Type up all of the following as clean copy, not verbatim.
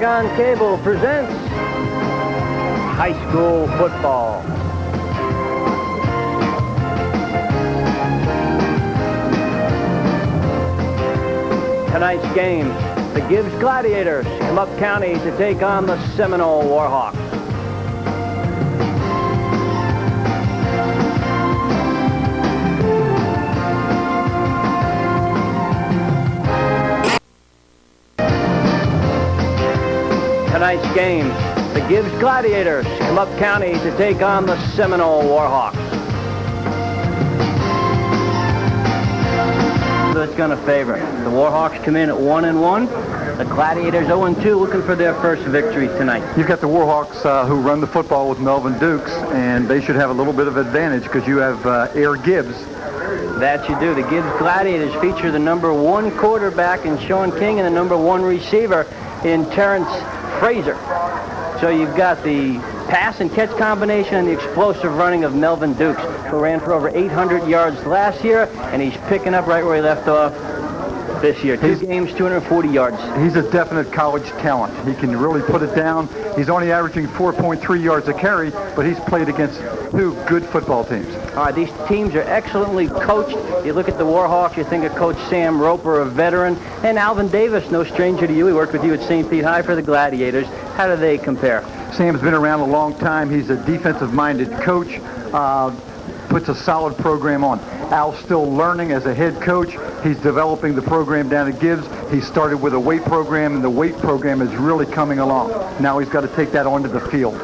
Paragon Cable presents high school football. Tonight's game, the Gibbs Gladiators come up county to take on the Seminole Warhawks. Tonight's game, the Gibbs Gladiators come up county to take on the Seminole Warhawks. That's going to favor. The Warhawks come in at 1-1. The Gladiators 0-2, looking for their first victory tonight. You've got the Warhawks who run the football with Melvin Dukes, and they should have a little bit of advantage because you have Air Gibbs. That you do. The Gibbs Gladiators feature the number 1 quarterback in Sean King and the number 1 receiver in Terrence Fraser. So you've got the pass and catch combination and the explosive running of Melvin Dukes, who ran for over 800 yards last year, and he's picking up right where he left off this year. 2 games, 240 yards. He's a definite college talent. He can really put it down. He's only averaging 4.3 yards a carry, but he's played against good football teams. All right, these teams are excellently coached. You look at the Warhawks, you think of Coach Sam Roper, a veteran, and Alvin Davis, no stranger to you. He worked with you at St. Pete High for the Gladiators. How do they compare? Sam's been around a long time. He's a defensive-minded coach, puts a solid program on. Al's still learning as a head coach. He's developing the program down at Gibbs. He started with a weight program, and the weight program is really coming along. Now he's got to take that onto the field.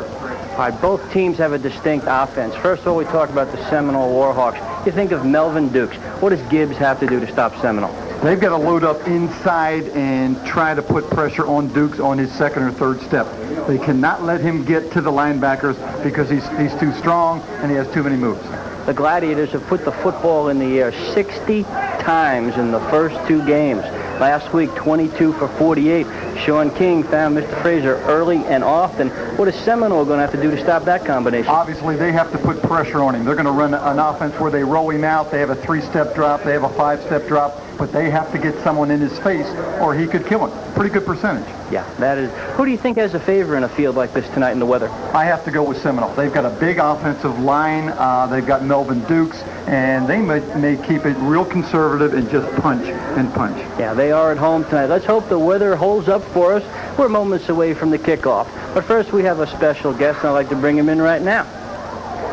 All right, both teams have a distinct offense. First of all, we talk about the Seminole Warhawks. You think of Melvin Dukes. What does Gibbs have to do to stop Seminole? They've got to load up inside and try to put pressure on Dukes on his second or third step. They cannot let him get to the linebackers because he's too strong and he has too many moves. The Gladiators have put the football in the air 60 times in the first 2 games. Last week, 22 for 48. Sean King found Mr. Fraser early and often. What is Seminole going to have to do to stop that combination? Obviously, they have to put pressure on him. They're going to run an offense where they roll him out. They have a 3-step drop. They have a 5-step drop. But they have to get someone in his face or he could kill him. Pretty good percentage. Yeah, that is. Who do you think has a favor in a field like this tonight in the weather? I have to go with Seminole. They've got a big offensive line. They've got Melvin Dukes, and they may keep it real conservative and just punch and punch. Yeah, they are at home tonight. Let's hope the weather holds up for us. We're moments away from the kickoff. But first, we have a special guest, and I'd like to bring him in right now.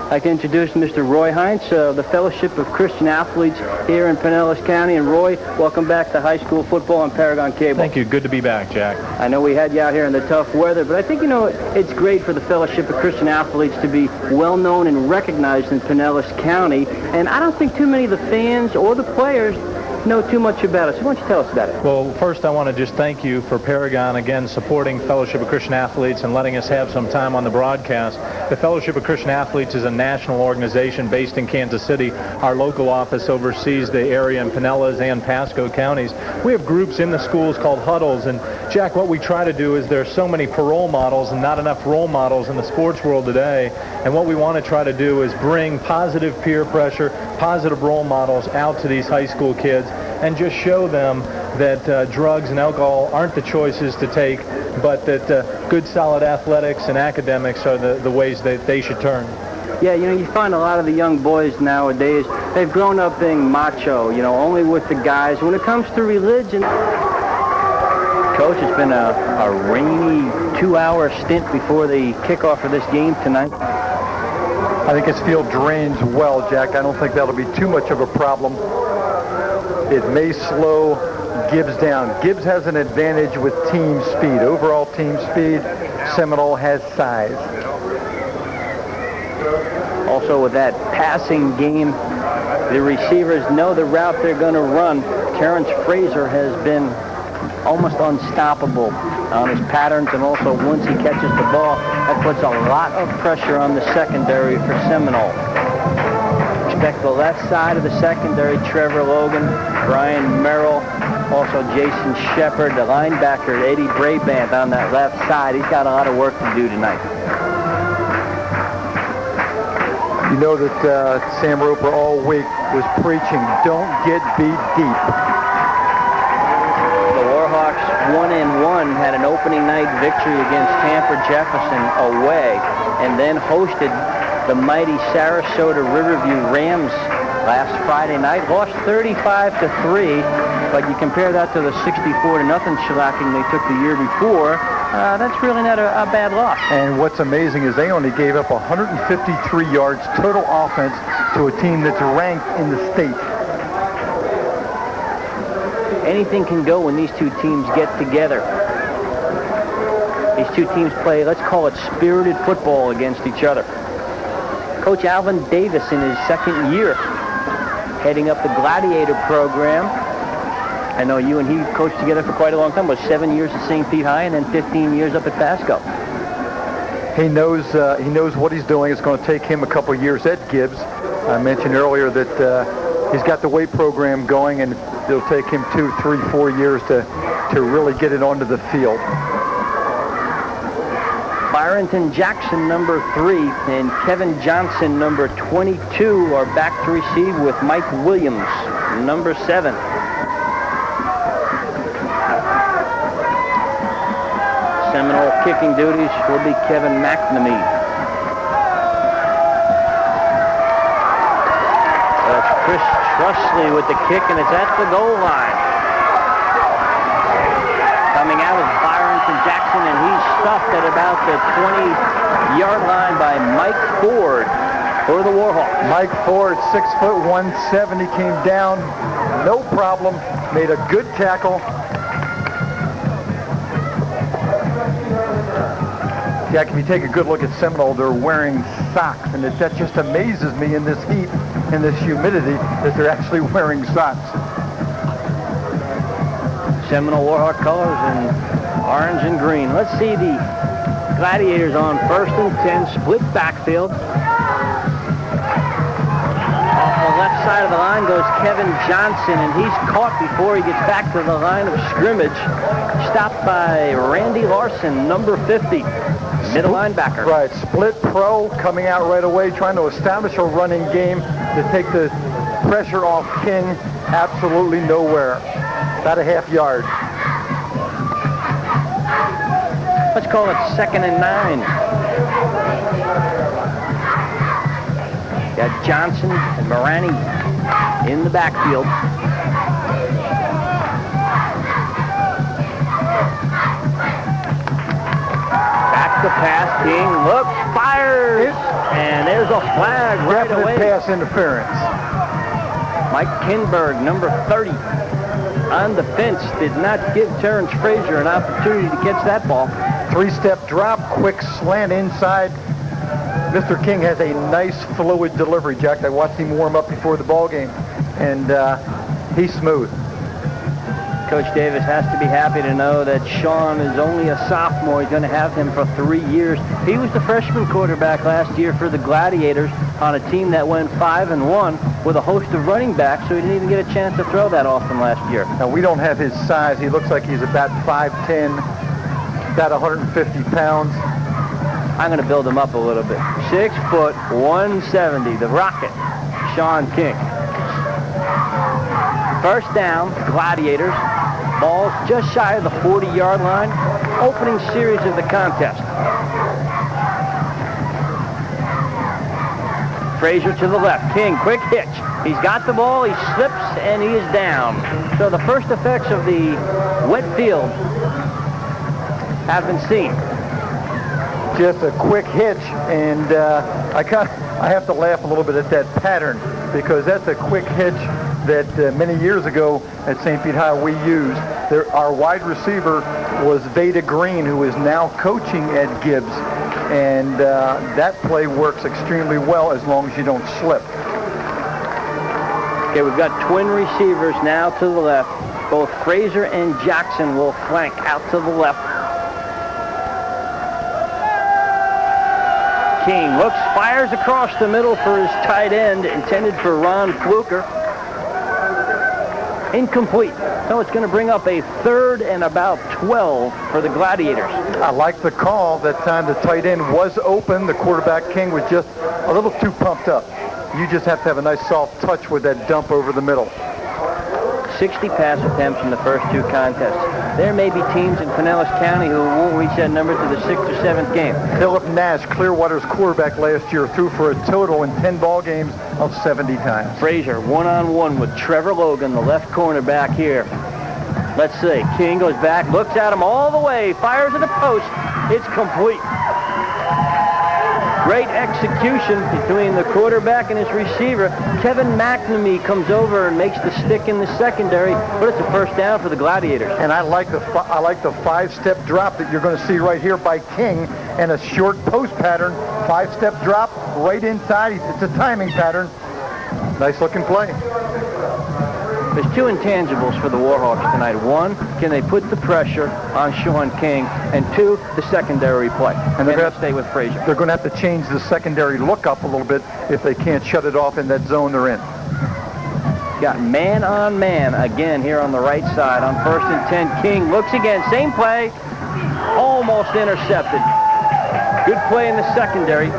I'd like to introduce Mr. Roy Heinz, the Fellowship of Christian Athletes here in Pinellas County. And Roy, welcome back to high school football on Paragon Cable. Thank you. Good to be back, Jack. I know we had you out here in the tough weather, but I think, it's great for the Fellowship of Christian Athletes to be well-known and recognized in Pinellas County. And I don't think too many of the fans or the players know too much about it. So why don't you tell us about it? Well, first I want to just thank you for Paragon, again, supporting Fellowship of Christian Athletes and letting us have some time on the broadcast. The Fellowship of Christian Athletes is a national organization based in Kansas City. Our local office oversees the area in Pinellas and Pasco counties. We have groups in the schools called huddles, and Jack, what we try to do is there are so many parole models and not enough role models in the sports world today, and what we want to try to do is bring positive peer pressure, positive role models out to these high school kids and just show them that drugs and alcohol aren't the choices to take, but that good, solid athletics and academics are the ways that they should turn. Yeah, you find a lot of the young boys nowadays, they've grown up being macho, only with the guys. When it comes to religion, Coach, it's been a rainy 2-hour stint before the kickoff of this game tonight. I think this field drains well, Jack. I don't think that'll be too much of a problem. It may slow Gibbs down. Gibbs has an advantage with team speed, overall team speed. Seminole has size. Also with that passing game, the receivers know the route they're going to run. Terrence Fraser has been almost unstoppable on his patterns, and also once he catches the ball, that puts a lot of pressure on the secondary for Seminole. Expect the left side of the secondary, Trevor Logan, Brian Merrill, also Jason Shepard, the linebacker, Eddie Brabant on that left side. He's got a lot of work to do tonight. You know that Sam Roper all week was preaching, don't get beat deep. The Warhawks 1-1, had an opening night victory against Tampa Jefferson away, and then hosted the mighty Sarasota Riverview Rams last Friday night. Lost 35-3, but you compare that to the 64-0 shellacking they took the year before. That's really not a bad loss. And what's amazing is they only gave up 153 yards total offense to a team that's ranked in the state. Anything can go when these two teams get together. These two teams play, let's call it spirited football against each other. Coach Alvin Davis in his second year heading up the Gladiator program. I know you and he coached together for quite a long time. Was 7 years at St. Pete High and then 15 years up at Pasco. He knows what he's doing. It's going to take him a couple of years at Gibbs. I mentioned earlier that he's got the weight program going, and it'll take him 2, 3, 4 years to really get it onto the field. Byronton Jackson, number 3, and Kevin Johnson, number 22, are back to receive with Mike Williams, number 7. Seminole kicking duties will be Kevin McNamee. That's Chris Trusley with the kick, and it's at the goal line. Coming out is Byronton Jackson, and he's stuffed at about the 20-yard line by Mike Ford for the Warhawks. Mike Ford, 6 foot 170, came down, no problem, made a good tackle. Jack, if you take a good look at Seminole, they're wearing socks, and that just amazes me in this heat, in this humidity, that they're actually wearing socks. Seminole Warhawk colors in orange and green. Let's see the Gladiators on 1st and 10, split backfield. Off the left side of the line goes Kevin Johnson, and he's caught before he gets back to the line of scrimmage. Stopped by Randy Larson, number 50. Middle linebacker. Right, split pro coming out right away, trying to establish a running game to take the pressure off King. Absolutely nowhere. About a half yard. Let's call it 2nd and 9. Got Johnson and Morani in the backfield. The pass, King looks, fires, and there's a flag right away. Pass interference. Mike Kinberg, number 30, on the fence, did not give Terrence Frazier an opportunity to catch that ball. 3-step drop, quick slant inside. Mr. King has a nice fluid delivery, Jack. I watched him warm up before the ball game, and he's smooth. Coach Davis has to be happy to know that Sean is only a sophomore. He's going to have him for 3 years. He was the freshman quarterback last year for the Gladiators on a team that went 5-1 with a host of running backs, so he didn't even get a chance to throw that often last year. Now, we don't have his size. He looks like he's about 5'10", about 150 pounds. I'm going to build him up a little bit. 6 foot, 170, the Rocket, Sean King. First down, Gladiators. Ball's just shy of the 40-yard line. Opening series of the contest. Frazier to the left. King, quick hitch. He's got the ball, he slips, and he is down. So the first effects of the wet field have been seen. Just a quick hitch, and I have to laugh a little bit at that pattern, because that's a quick hitch that many years ago at St. Pete High we used. Our wide receiver was Veda Green, who is now coaching at Gibbs, and that play works extremely well as long as you don't slip. Okay, we've got twin receivers now to the left. Both Frazier and Jackson will flank out to the left. King looks, fires across the middle for his tight end, intended for Ron Fluker. Incomplete. So it's going to bring up a 3rd and about 12 for the Gladiators. I like the call. That time the tight end was open. The quarterback, King, was just a little too pumped up. You just have to have a nice soft touch with that dump over the middle. 60 pass attempts in the first 2 contests. there may be teams in Pinellas County who won't reach that number to the 6th or 7th game. Philip Nash, Clearwater's quarterback last year, threw for a total in 10 ball games of 70 times. Frazier one-on-one with Trevor Logan, the left cornerback here. Let's see. King goes back, looks at him all the way, fires at the post. It's complete. Great execution between the quarterback and his receiver. Kevin McNamee comes over and makes the stick in the secondary, but it's a first down for the Gladiators. And I like the 5-step drop that you're going to see right here by King, and a short post pattern. 5-step drop right inside. It's a timing pattern. Nice looking play. There's two intangibles for the Warhawks tonight. One, can they put the pressure on Sean King? And two, the secondary play. And they're going to stay with Frazier. They're going to have to change the secondary look up a little bit if they can't shut it off in that zone they're in. Got man on man again here on the right side on 1st and 10. King looks again, same play, almost intercepted. Good play in the secondary.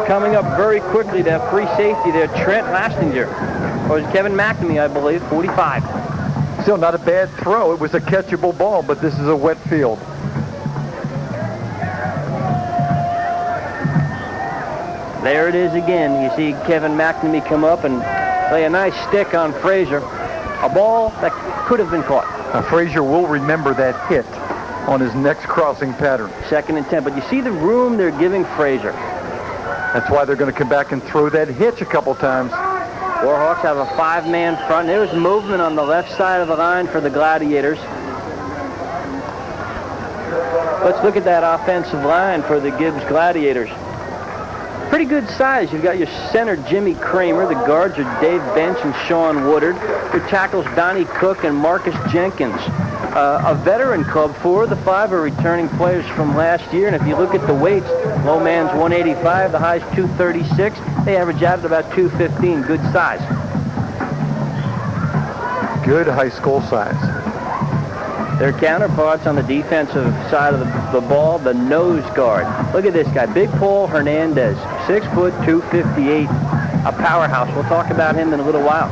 Coming up very quickly, that free safety there, Trent Lastinger. Or was Kevin McNamee, I believe, 45. Still not a bad throw. It was a catchable ball, but this is a wet field. There it is again. You see Kevin McNamee come up and lay a nice stick on Frazier. A ball that could have been caught. Now, Frazier will remember that hit on his next crossing pattern. 2nd and 10. But you see the room they're giving Frazier. That's why they're going to come back and throw that hitch a couple times. Warhawks have a 5-man front. There's movement on the left side of the line for the Gladiators. Let's look at that offensive line for the Gibbs Gladiators. Pretty good size. You've got your center, Jimmy Kramer. The guards are Dave Bench and Sean Woodard. Your tackles, Donnie Cook and Marcus Jenkins. A veteran club. 4 of the 5 are returning players from last year. And if you look at the weights, low man's 185, the high's 236. They average out at about 215. Good size. Good high school size. Their counterparts on the defensive side of the ball, the nose guard. Look at this guy, Big Paul Hernandez, 6 foot, 258, a powerhouse. We'll talk about him in a little while.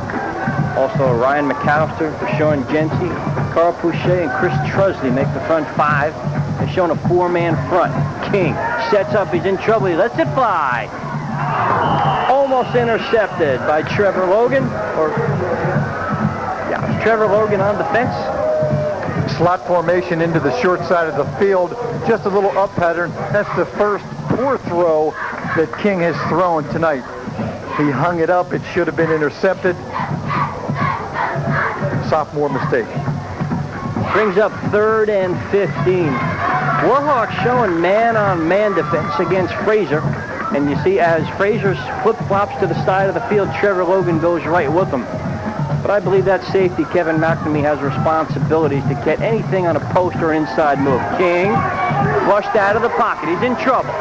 Also, Ryan McAllister, Sean Jency, Carl Pouchet, and Chris Trusley make the front 5. They're showing a 4-man front. King sets up, he's in trouble, he lets it fly. Almost intercepted by Trevor Logan, Trevor Logan on defense. Slot formation into the short side of the field. Just a little up pattern. That's the first poor throw that King has thrown tonight. He hung it up. It should have been intercepted. Sophomore mistake. Brings up 3rd and 15. Warhawks showing man-on-man defense against Frazier. And you see as Frazier flip-flops to the side of the field, Trevor Logan goes right with him. But I believe that safety, Kevin McNamee, has responsibilities to get anything on a post or inside move. King flushed out of the pocket. He's in trouble.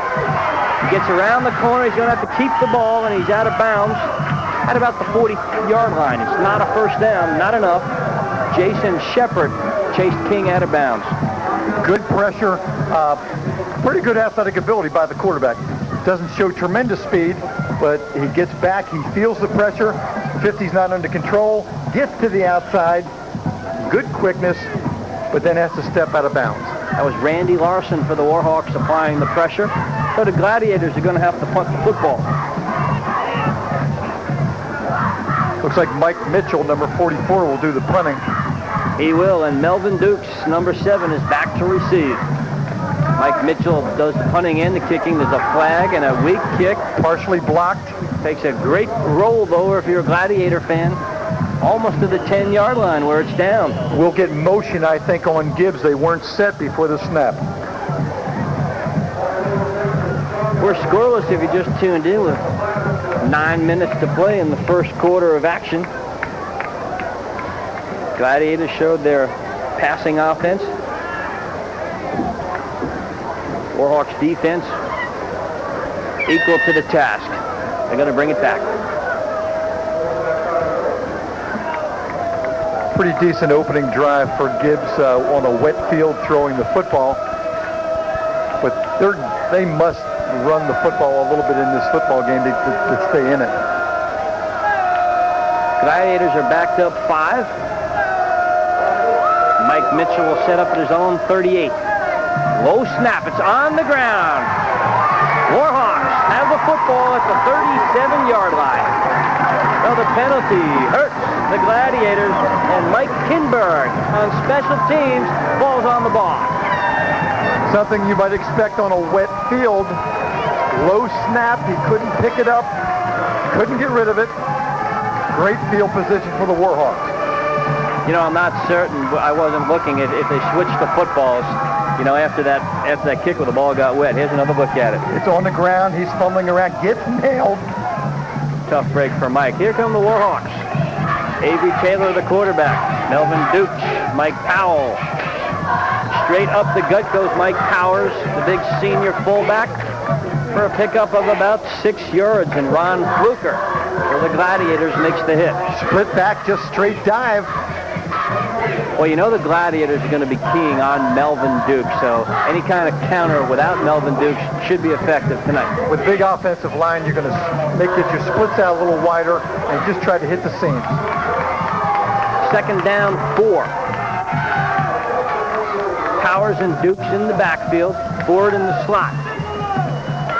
He gets around the corner. He's going to have to keep the ball, and he's out of bounds at about the 40-yard line. It's not a first down, not enough. Jason Shepard chased King out of bounds. Good pressure. Pretty good athletic ability by the quarterback. Doesn't show tremendous speed, but he gets back. He feels the pressure. 50's not under control. Gets to the outside. Good quickness, but then has to step out of bounds. That was Randy Larson for the Warhawks applying the pressure. So the Gladiators are going to have to punt the football. Looks like Mike Mitchell, number 44, will do the punting. He will, and Melvin Dukes, number 7, is back to receive. Mike Mitchell does the punting and the kicking. There's a flag and a weak kick. Partially blocked. Takes a great roll, though, if you're a Gladiator fan. Almost to the 10-yard line where it's down. We'll get motion, I think, on Gibbs. They weren't set before the snap. We're scoreless if you just tuned in with 9 minutes to play in the first quarter of action. Gladiators showed their passing offense. Warhawks defense equal to the task. They're going to bring it back. Pretty decent opening drive for Gibbs on a wet field throwing the football. But they must run the football a little bit in this football game to stay in it. Gladiators are backed up 5. Mike Mitchell will set up at his own 38. Low snap. It's on the ground. Warhawks have the football at the 37-yard line. Well, the penalty hurts the Gladiators, and Mike Kinberg on special teams falls on the ball. Something you might expect on a wet field. Low snap. He couldn't pick it up. Couldn't get rid of it. Great field position for the Warhawks. You know, I'm not certain. I wasn't looking at if they switched the footballs. You know, after that kick where the ball got wet. Here's another look at it. It's on the ground. He's fumbling around. Gets nailed. Tough break for Mike. Here come the Warhawks. Avery Taylor, the quarterback. Melvin Dukes, Mike Powell. Straight up the gut goes Mike Powers, the big senior fullback, for a pickup of about 6 yards. And Ron Fluker for the Gladiators makes the hit. Split back, just straight dive. Well, you know the Gladiators are going to be keying on Melvin Dukes, so any kind of counter without Melvin Dukes should be effective tonight. With big offensive line, you're going to get your splits out a little wider and just try to hit the seams. Second down, 4. Powers and Dukes in the backfield, Ford in the slot.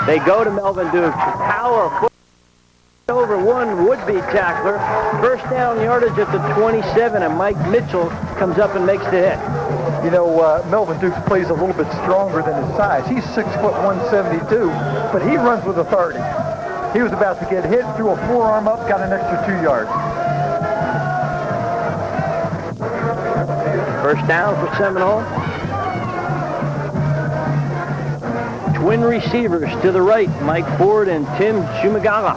They go to Melvin Dukes. Power over one would-be tackler. First down yardage at the 27, and Mike Mitchell comes up and makes the hit. You know, Melvin Dukes plays a little bit stronger than his size. He's 6 foot 172, but he runs with authority. He was about to get hit, threw a forearm up, got an extra 2 yards. First down for Seminole. Twin receivers to the right, Mike Ford and Tim Shumagala.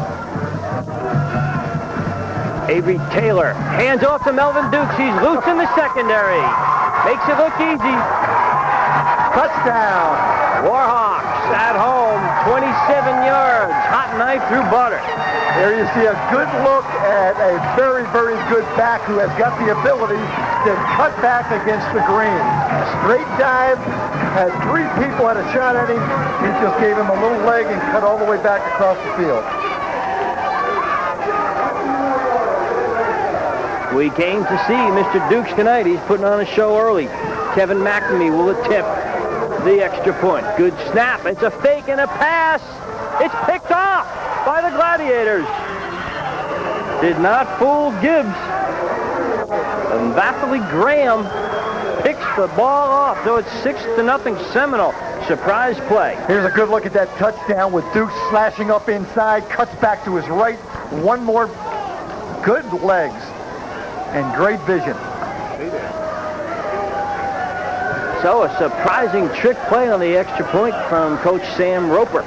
Avery Taylor hands off to Melvin Dukes. He's loose in the secondary. Makes it look easy. Touchdown. Warhawks at home, 27 yards. Hot knife through butter. There you see a good look at a very, very good back who has got the ability to cut back against the green. Straight dive, had 3 people had a shot at him. He just gave him a little leg and cut all the way back across the field. We came to see Mr. Dukes tonight. He's putting on a show early. Kevin McNamee will attempt the extra point. Good snap. It's a fake and a pass. It's picked off by the Gladiators. Did not fool Gibbs. And Vassily Graham picks the ball off. So it's 6-0 Seminole. Surprise play. Here's a good look at that touchdown with Dukes slashing up inside, cuts back to his right. One more good legs and great vision. So a surprising trick play on the extra point from Coach Sam Roper.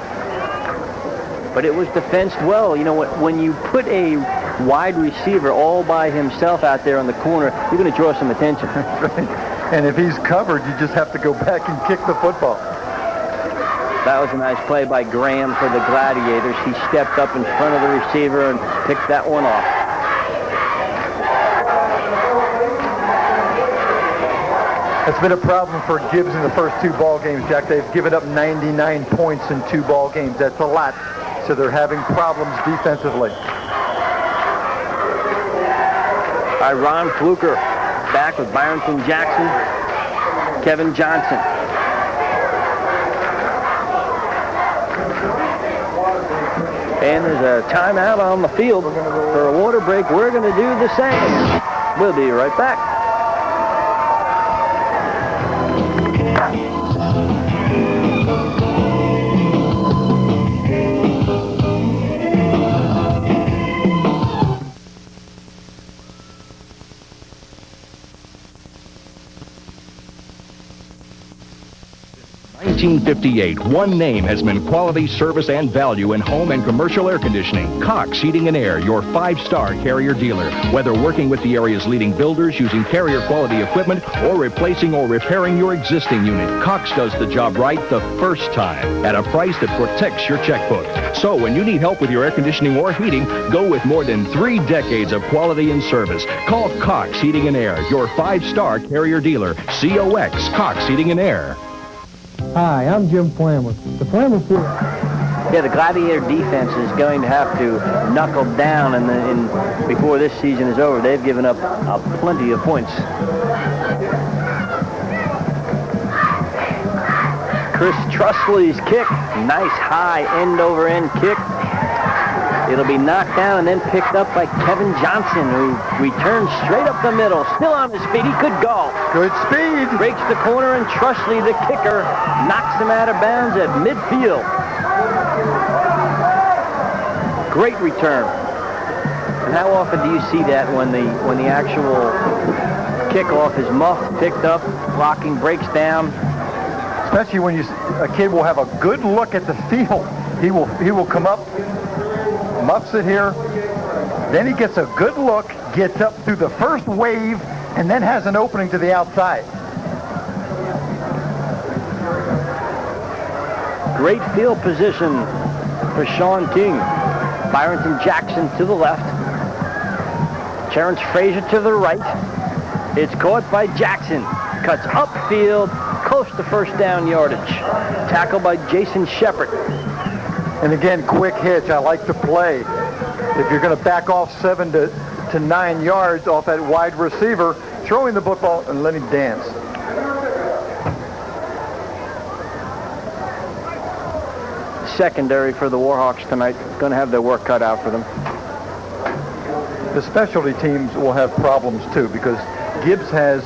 But it was defensed well. You know, when you put a wide receiver all by himself out there on the corner, you're going to draw some attention. And if he's covered, you just have to go back and kick the football. That was a nice play by Graham for the Gladiators. He stepped up in front of the receiver and picked that one off. It's been a problem for Gibbs in the first 2 ball games, Jack. They've given up 99 points in 2 ball games. That's a lot. So they're having problems defensively. By Ron Fluker, back with Byronton Jackson, Kevin Johnson. And there's a timeout on the field for a water break. We're going to do the same. We'll be right back. In 1958, one name has meant quality, service, and value in home and commercial air conditioning. Cox Heating and Air, your 5-star Carrier dealer. Whether working with the area's leading builders using Carrier quality equipment or replacing or repairing your existing unit, Cox does the job right the first time at a price that protects your checkbook. So when you need help with your air conditioning or heating, go with more than 3 decades of quality and service. Call Cox Heating and Air, your 5-star Carrier dealer. COX, Cox Heating and Air. Hi, I'm Jim Flammer. The Flammer Field. Yeah, the Gladiator defense is going to have to knuckle down before this season is over. They've given up plenty of points. Chris Trusley's kick. Nice high end-over-end kick. It'll be knocked down and then picked up by Kevin Johnson, who returns straight up the middle. Still on his feet. He could go. Good speed. Breaks the corner, and Trusley, the kicker, knocks him out of bounds at midfield. Great return. And how often do you see that when the actual kickoff is muffed, picked up, blocking breaks down? Especially when a kid will have a good look at the field. He will come up, muffs it here, then he gets a good look, gets up through the first wave, and then has an opening to the outside. Great field position for Sean King. Byronton Jackson to the left. Terrence Frazier to the right. It's caught by Jackson. Cuts upfield, close to first down yardage. Tackled by Jason Shepard. And again, quick hitch. I like the play. If you're going to back off 7 to 9 yards off that wide receiver, throwing the football and let him dance. Secondary for the Warhawks tonight. Going to have their work cut out for them. The specialty teams will have problems too, because Gibbs has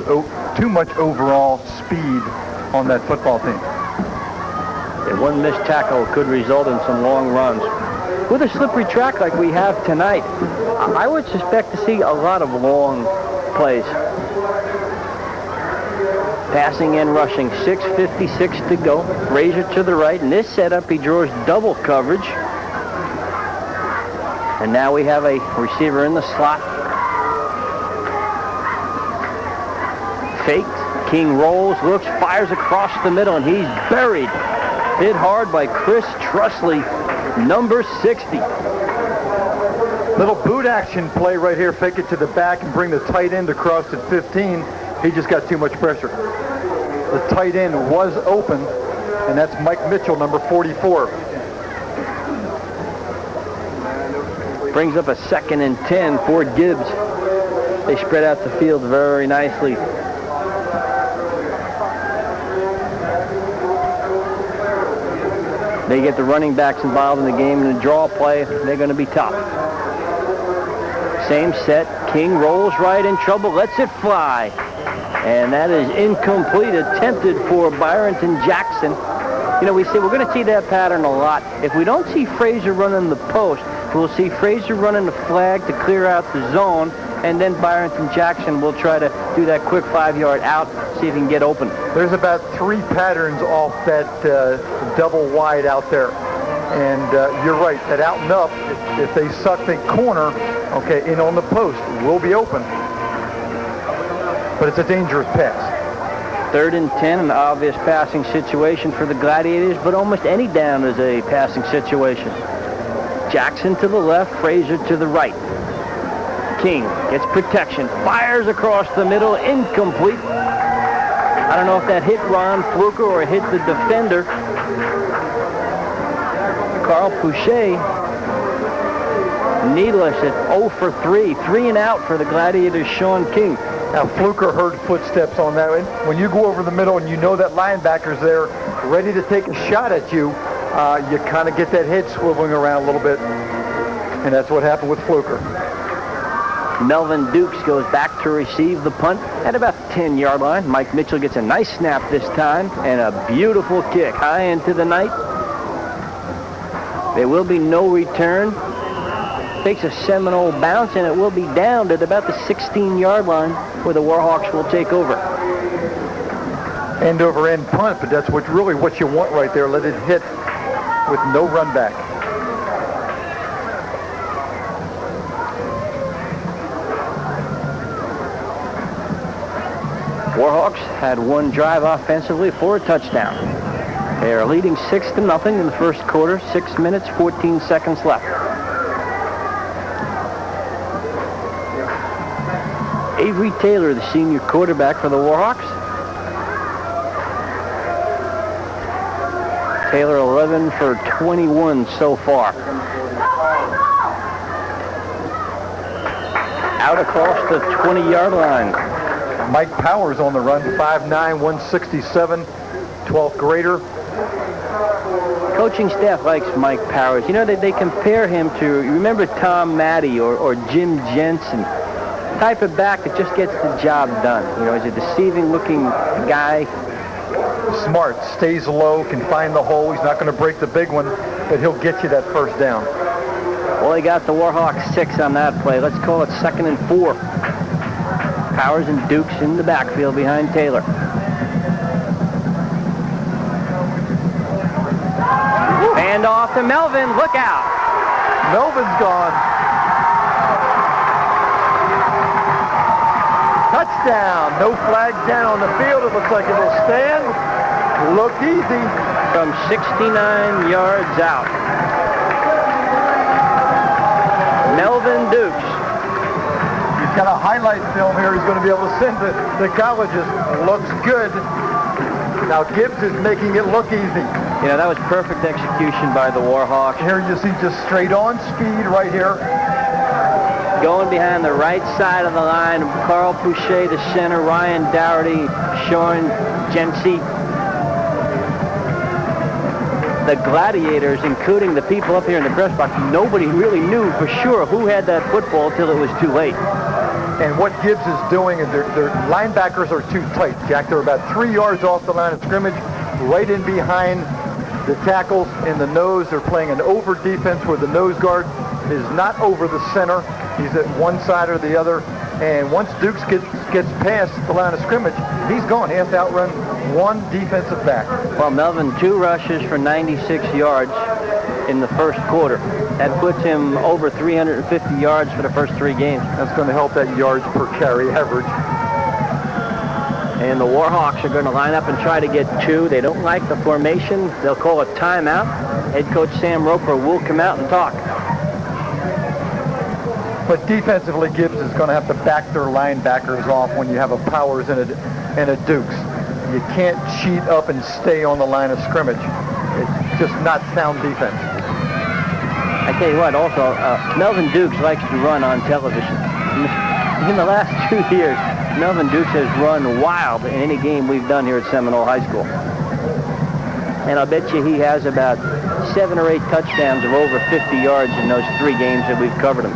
too much overall speed on that football team. And one missed tackle could result in some long runs. With a slippery track like we have tonight, I would suspect to see a lot of long plays. Passing and rushing, 6:56 to go. Frazier to the right. In this setup, he draws double coverage. And now we have a receiver in the slot. Faked. King rolls, looks, fires across the middle, and he's buried. Hit hard by Chris Trusley, number 60. Little boot action play right here. Fake it to the back and bring the tight end across at 15. He just got too much pressure. The tight end was open, and that's Mike Mitchell, number 44. Brings up a 2nd and 10 for Gibbs. They spread out the field very nicely. They get the running backs involved in the game. In the draw play, they're going to be tough. Same set. King rolls right, in trouble, lets it fly. And that is incomplete, attempted for Byronton Jackson. You know, we say we're going to see that pattern a lot. If we don't see Frazier running the post, we'll see Frazier running the flag to clear out the zone, and then Byronton Jackson will try to do that quick 5-yard out, see if he can get open. There's about 3 patterns off that double wide out there. And you're right, that out and up, if they suck the corner, okay, in on the post, will be open. But it's a dangerous pass. 3rd and 10, an obvious passing situation for the Gladiators, but almost any down is a passing situation. Jackson to the left, Frazier to the right. King gets protection, fires across the middle, incomplete. I don't know if that hit Ron Fluker or hit the defender. Carl Pouchet, needless at 0 for 3. 3 and out for the Gladiators' Sean King. Now, Fluker heard footsteps on that one. When you go over the middle and you know that linebacker's there ready to take a shot at you, you kind of get that head swiveling around a little bit. And that's what happened with Fluker. Melvin Dukes goes back to receive the punt at about the 10-yard line. Mike Mitchell gets a nice snap this time and a beautiful kick high into the night. There will be no return. Takes a Seminole bounce, and it will be down at about the 16-yard line where the Warhawks will take over. End over end punt, but that's really what you want right there. Let it hit with no run back. Warhawks had one drive offensively for a touchdown. They are leading 6-0 in the first quarter. 6 minutes, 14 seconds left. Avery Taylor, the senior quarterback for the Warhawks. Taylor 11 for 21 so far. Out across the 20-yard line. Mike Powers on the run, 5'9", 167, 12th grader. Coaching staff likes Mike Powers. You know, they compare him to, you remember Tom Matty or Jim Jensen? Type of back that just gets the job done. You know, he's a deceiving-looking guy. Smart, stays low, can find the hole. He's not going to break the big one, but he'll get you that first down. Well, he got the Warhawks 6 on that play. Let's call it 2nd and 4. Powers and Dukes in the backfield behind Taylor. Hand off to Melvin. Look out. Melvin's gone. Touchdown. No flag down on the field. It looks like it will stand. Look easy. From 69 yards out. Melvin Dukes. He's got a highlight film here he's going to be able to send to the colleges. Looks good. Now Gibbs is making it look easy. You know, that was perfect execution by the Warhawks. Here you see just straight on speed right here. Going behind the right side of the line, Carl Pouchet, the center, Ryan Dougherty, Sean Jency. The Gladiators, including the people up here in the press box, nobody really knew for sure who had that football till it was too late. And what Gibbs is doing, and their linebackers are too tight, Jack. They're about 3 yards off the line of scrimmage, right in behind the tackles in the nose. They're playing an over defense where the nose guard is not over the center. He's at one side or the other. And once Dukes gets past the line of scrimmage, he's gone. He has to outrun one defensive back. Well, Melvin, 2 rushes for 96 yards in the first quarter. That puts him over 350 yards for the first 3 games. That's going to help that yards per carry average. And the Warhawks are going to line up and try to get 2. They don't like the formation. They'll call a timeout. Head coach Sam Roper will come out and talk. But defensively, Gibbs is going to have to back their linebackers off when you have a Powers and a Dukes. You can't cheat up and stay on the line of scrimmage. It's just not sound defense. I tell you what, also, Melvin Dukes likes to run on television. In the last 2 years, Melvin Dukes has run wild in any game we've done here at Seminole High School. And I'll bet you he has about 7 or 8 touchdowns of over 50 yards in those 3 games that we've covered him.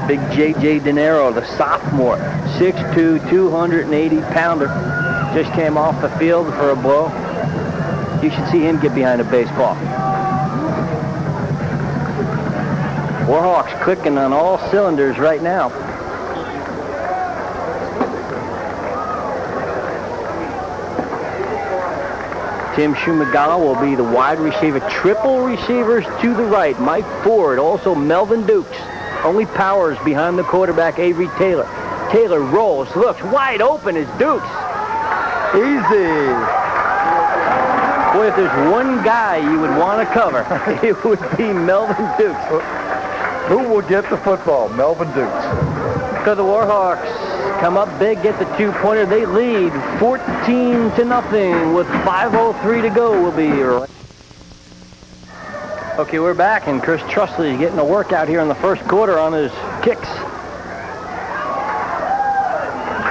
Big J.J. Dinero, the sophomore, 6'2", 280-pounder, just came off the field for a blow. You should see him get behind a baseball. Warhawks clicking on all cylinders right now. Tim Shumagala will be the wide receiver. Triple receivers to the right. Mike Ford, also Melvin Dukes. Only Powers behind the quarterback, Avery Taylor. Taylor rolls, looks wide open as Dukes. Easy. Boy, if there's one guy you would want to cover, it would be Melvin Dukes. Who will get the football? Melvin Dukes. So the Warhawks come up big, get the 2-pointer. They lead 14-0 with 5:03 to go. We'll be right. Okay, we're back, and Chris Trusley is getting a workout here in the first quarter on his kicks.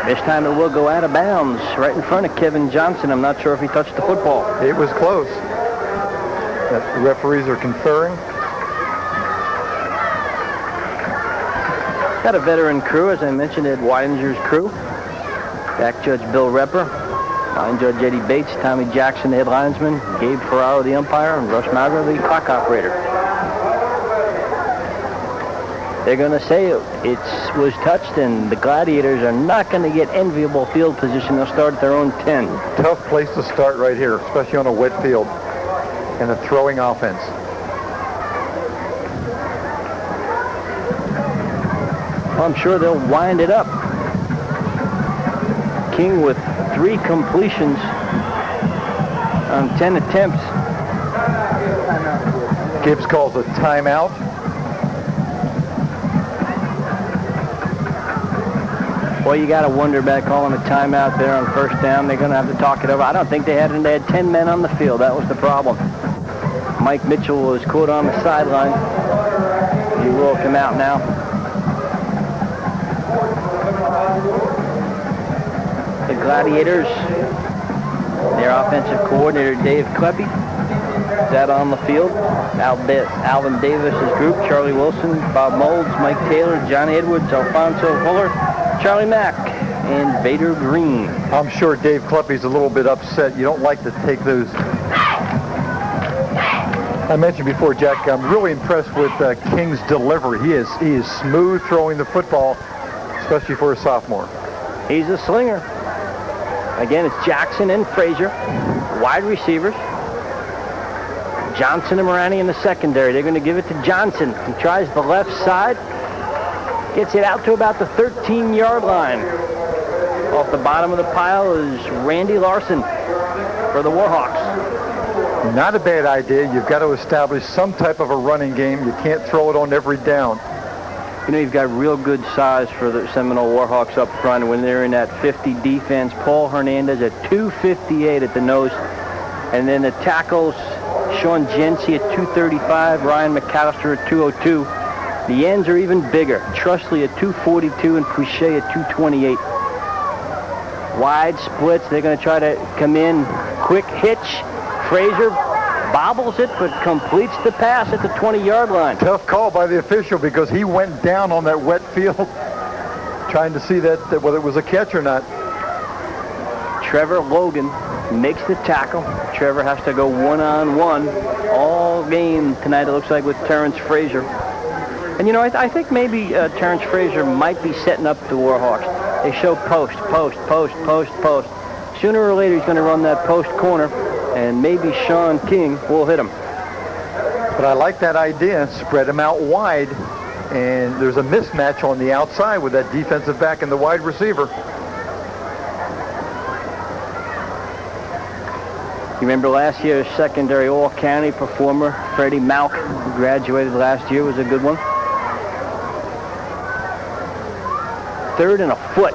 This time it will go out of bounds right in front of Kevin Johnson. I'm not sure if he touched the football. It was close. The referees are conferring. Got a veteran crew, as I mentioned, Ed Weidinger's crew. Back Judge Bill Repper, Line Judge Eddie Bates, Tommy Jackson, the head linesman, Gabe Ferraro, the umpire, and Russ Mauger, the clock operator. They're going to say it was touched, and the Gladiators are not going to get enviable field position. They'll start at their own 10. Tough place to start right here, especially on a wet field and a throwing offense. Well, I'm sure they'll wind it up. King with 3 completions on 10 attempts. Gibbs calls a timeout. Well, you got to wonder about calling a timeout there on first down. They're going to have to talk it over. I don't think they had 10 men on the field. That was the problem. Mike Mitchell was caught on the sideline. He will come out now. the Gladiators. Their offensive coordinator, Dave Kleppe, is out on the field. Alvin Davis's group, Charlie Wilson, Bob Molds, Mike Taylor, Johnny Edwards, Alfonso Fuller, Charlie Mack, and Vader Green. I'm sure Dave Kleppe's a little bit upset. You don't like to take those. I mentioned before, Jack, I'm really impressed with King's delivery. He is smooth throwing the football, especially for a sophomore. He's a slinger. Again, it's Jackson and Frazier, wide receivers. Johnson and Morani in the secondary. They're going to give it to Johnson. He tries the left side, gets it out to about the 13-yard line. Off the bottom of the pile is Randy Larson for the Warhawks. Not a bad idea. You've got to establish some type of a running game. You can't throw it on every down. You know, you've got real good size for the Seminole Warhawks up front when they're in that 50 defense. Paul Hernandez at 258 at the nose. And then the tackles, Sean Jency at 235, Ryan McAllister at 202. The ends are even bigger. Trusley at 242 and Pouchet at 228. Wide splits. They're going to try to come in. Quick hitch. Frazier bobbles it, but completes the pass at the 20-yard line. Tough call by the official because he went down on that wet field trying to see that whether it was a catch or not. Trevor Logan makes the tackle. Trevor has to go one-on-one all game tonight, it looks like, with Terrence Frazier. And, you know, I think maybe Terrence Frazier might be setting up the Warhawks. They show post. Sooner or later, he's going to run that post corner, and maybe Sean King will hit him. But I like that idea. Spread him out wide, and there's a mismatch on the outside with that defensive back and the wide receiver. You remember last year's secondary all-county performer, Freddie Malk, who graduated last year, was a good one. 3rd and a foot.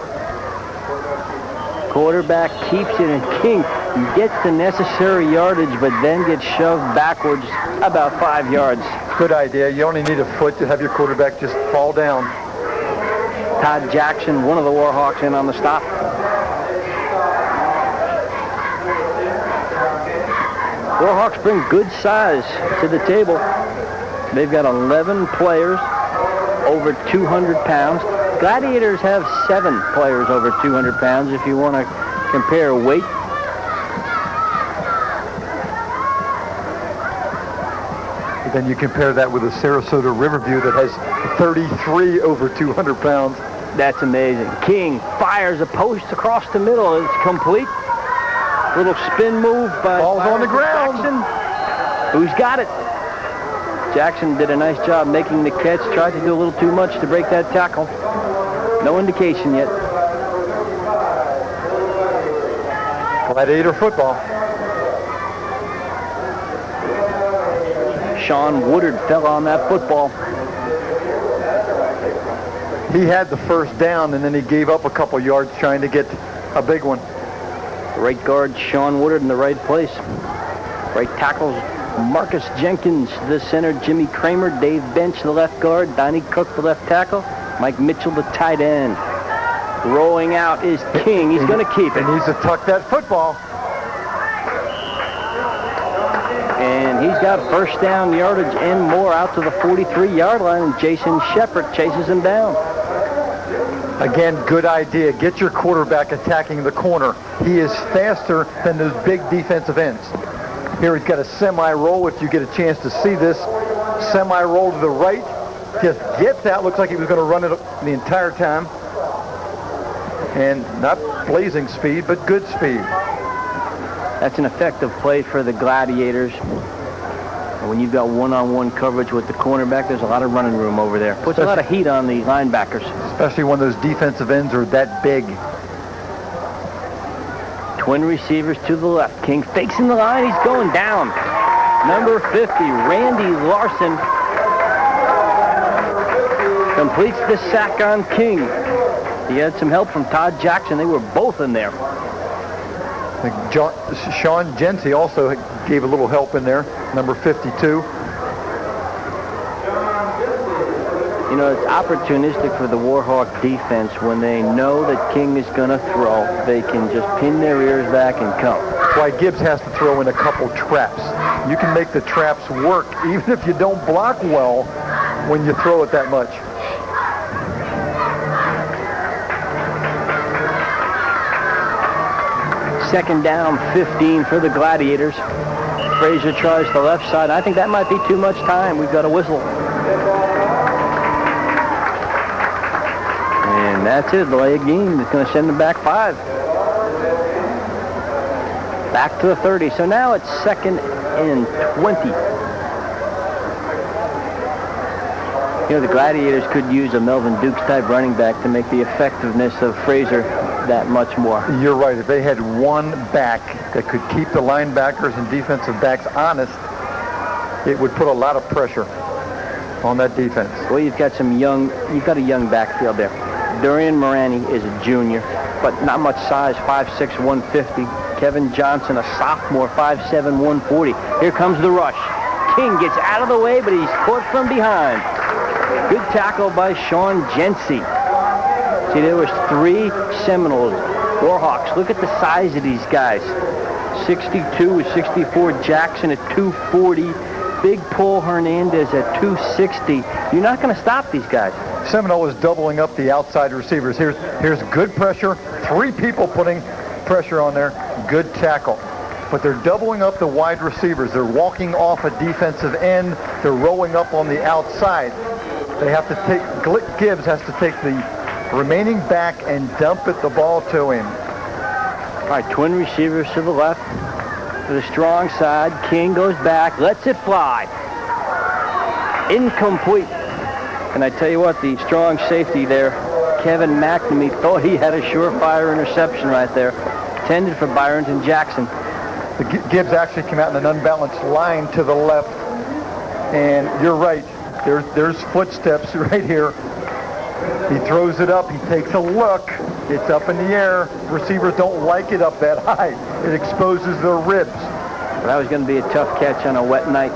Quarterback keeps it, and King gets the necessary yardage, but then gets shoved backwards about 5 yards. Good idea. You only need a foot to have your quarterback just fall down. Todd Jackson, one of the Warhawks, in on the stop. Warhawks bring good size to the table. They've got 11 players over 200 pounds. Gladiators have 7 players over 200 pounds if you want to compare weight. Then you compare that with the Sarasota Riverview that has 33 over 200 pounds. That's amazing. King fires a post across the middle. It's complete. Little spin move by Ball's on the ground. Jackson. Who's got it? Jackson did a nice job making the catch. Tried to do a little too much to break that tackle. No indication yet. Gladiator football. Sean Woodard fell on that football. He had the first down, and then he gave up a couple yards trying to get a big one. Right guard Sean Woodard in the right place. Right tackles Marcus Jenkins, the center, Jimmy Kramer, Dave Bench, the left guard, Donnie Cook, the left tackle, Mike Mitchell, the tight end. Rolling out is King. He's going to keep it. He needs to tuck that football. And he's got first down yardage and more out to the 43-yard line, and Jason Shepard chases him down. Again, good idea. Get your quarterback attacking the corner. He is faster than those big defensive ends. Here he's got a semi-roll. If you get a chance to see this, semi-roll to the right. Just get that. Looks like he was going to run it the entire time. And not blazing speed, but good speed. That's an effective play for the Gladiators. When you've got one-on-one coverage with the cornerback, there's a lot of running room over there. Puts a lot of heat on the linebackers. Especially when those defensive ends are that big. Twin receivers to the left. King fakes in the line. He's going down. Number 50, Randy Larson, completes the sack on King. He had some help from Todd Jackson. They were both in there. Sean Jency also gave a little help in there, number 52. You know, it's opportunistic for the Warhawk defense when they know that King is going to throw. They can just pin their ears back and come. That's why Gibbs has to throw in a couple traps. You can make the traps work even if you don't block well when you throw it that much. Second down, 15 for the Gladiators. Frazier tries the left side. I think that might be too much time. We've got a whistle. And that's it. Delay of game is going to send them back 5. Back to the 30. So now it's 2nd and 20. You know, the Gladiators could use a Melvin Dukes type running back to make the effectiveness of Frazier that much more. You're right. If they had one back that could keep the linebackers and defensive backs honest, it would put a lot of pressure on that defense. Well, you've got a young backfield there. Durian Morani is a junior, but not much size, 5'6", 150. Kevin Johnson, a sophomore, 5'7", 140. Here comes the rush. King gets out of the way, but he's caught from behind. Good tackle by Sean Jency. See, there was 3 Seminoles, Warhawks. Look at the size of these guys. 62 with 64, Jackson at 240, Big Paul Hernandez at 260. You're not going to stop these guys. Seminole is doubling up the outside receivers. Here's good pressure. 3 people putting pressure on there. Good tackle. But they're doubling up the wide receivers. They're walking off a defensive end. They're rolling up on the outside. They have to take, Gibbs has to take the remaining back and dump the ball to him. All right, twin receivers to the left. To the strong side. King goes back, lets it fly. Incomplete. And I tell you what, the strong safety there, Kevin McNamee, thought he had a surefire interception right there. Intended for Byronton Jackson. Gibbs actually came out in an unbalanced line to the left. And you're right. There's footsteps right here. He throws it up. He takes a look. It's up in the air. Receivers don't like it up that high. It exposes their ribs. Well, that was going to be a tough catch on a wet night.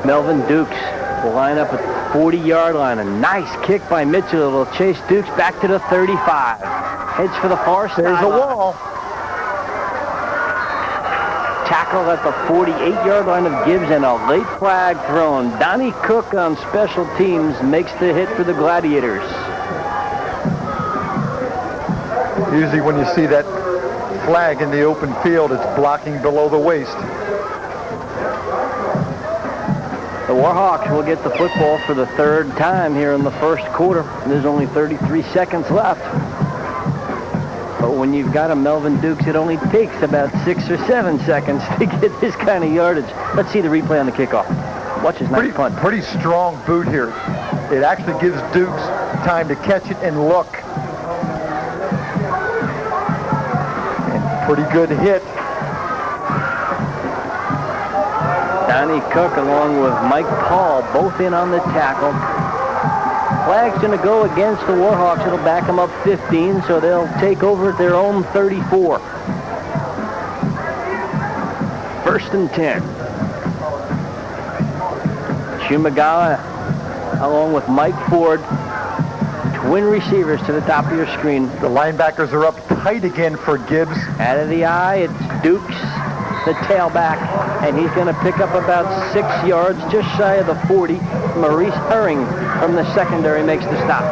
Melvin Dukes will line up at the 40-yard line. A nice kick by Mitchell. It'll chase Dukes back to the 35. Heads for the far side. There's a wall. Tackle at the 48-yard line of Gibbs and a late flag thrown. Donnie Cook on special teams makes the hit for the Gladiators. Usually when you see that flag in the open field, it's blocking below the waist. The Warhawks will get the football for the 3rd time here in the first quarter. There's only 33 seconds left. But when you've got a Melvin Dukes, it only takes about 6 or 7 seconds to get this kind of yardage. Let's see the replay on the kickoff. Watch his nice punt. Pretty strong boot here. It actually gives Dukes time to catch it and look. And pretty good hit. Donnie Cook along with Mike Paul both in on the tackle. Flag's going to go against the Warhawks. It'll back them up 15, so they'll take over at their own 34. 1st and 10. Shumagawa along with Mike Ford. Twin receivers to the top of your screen. The linebackers are up tight again for Gibbs. Out of the eye, it's Dukes, the tailback, and he's going to pick up about 6 yards, just shy of the 40. Maurice Herring from the secondary makes the stop.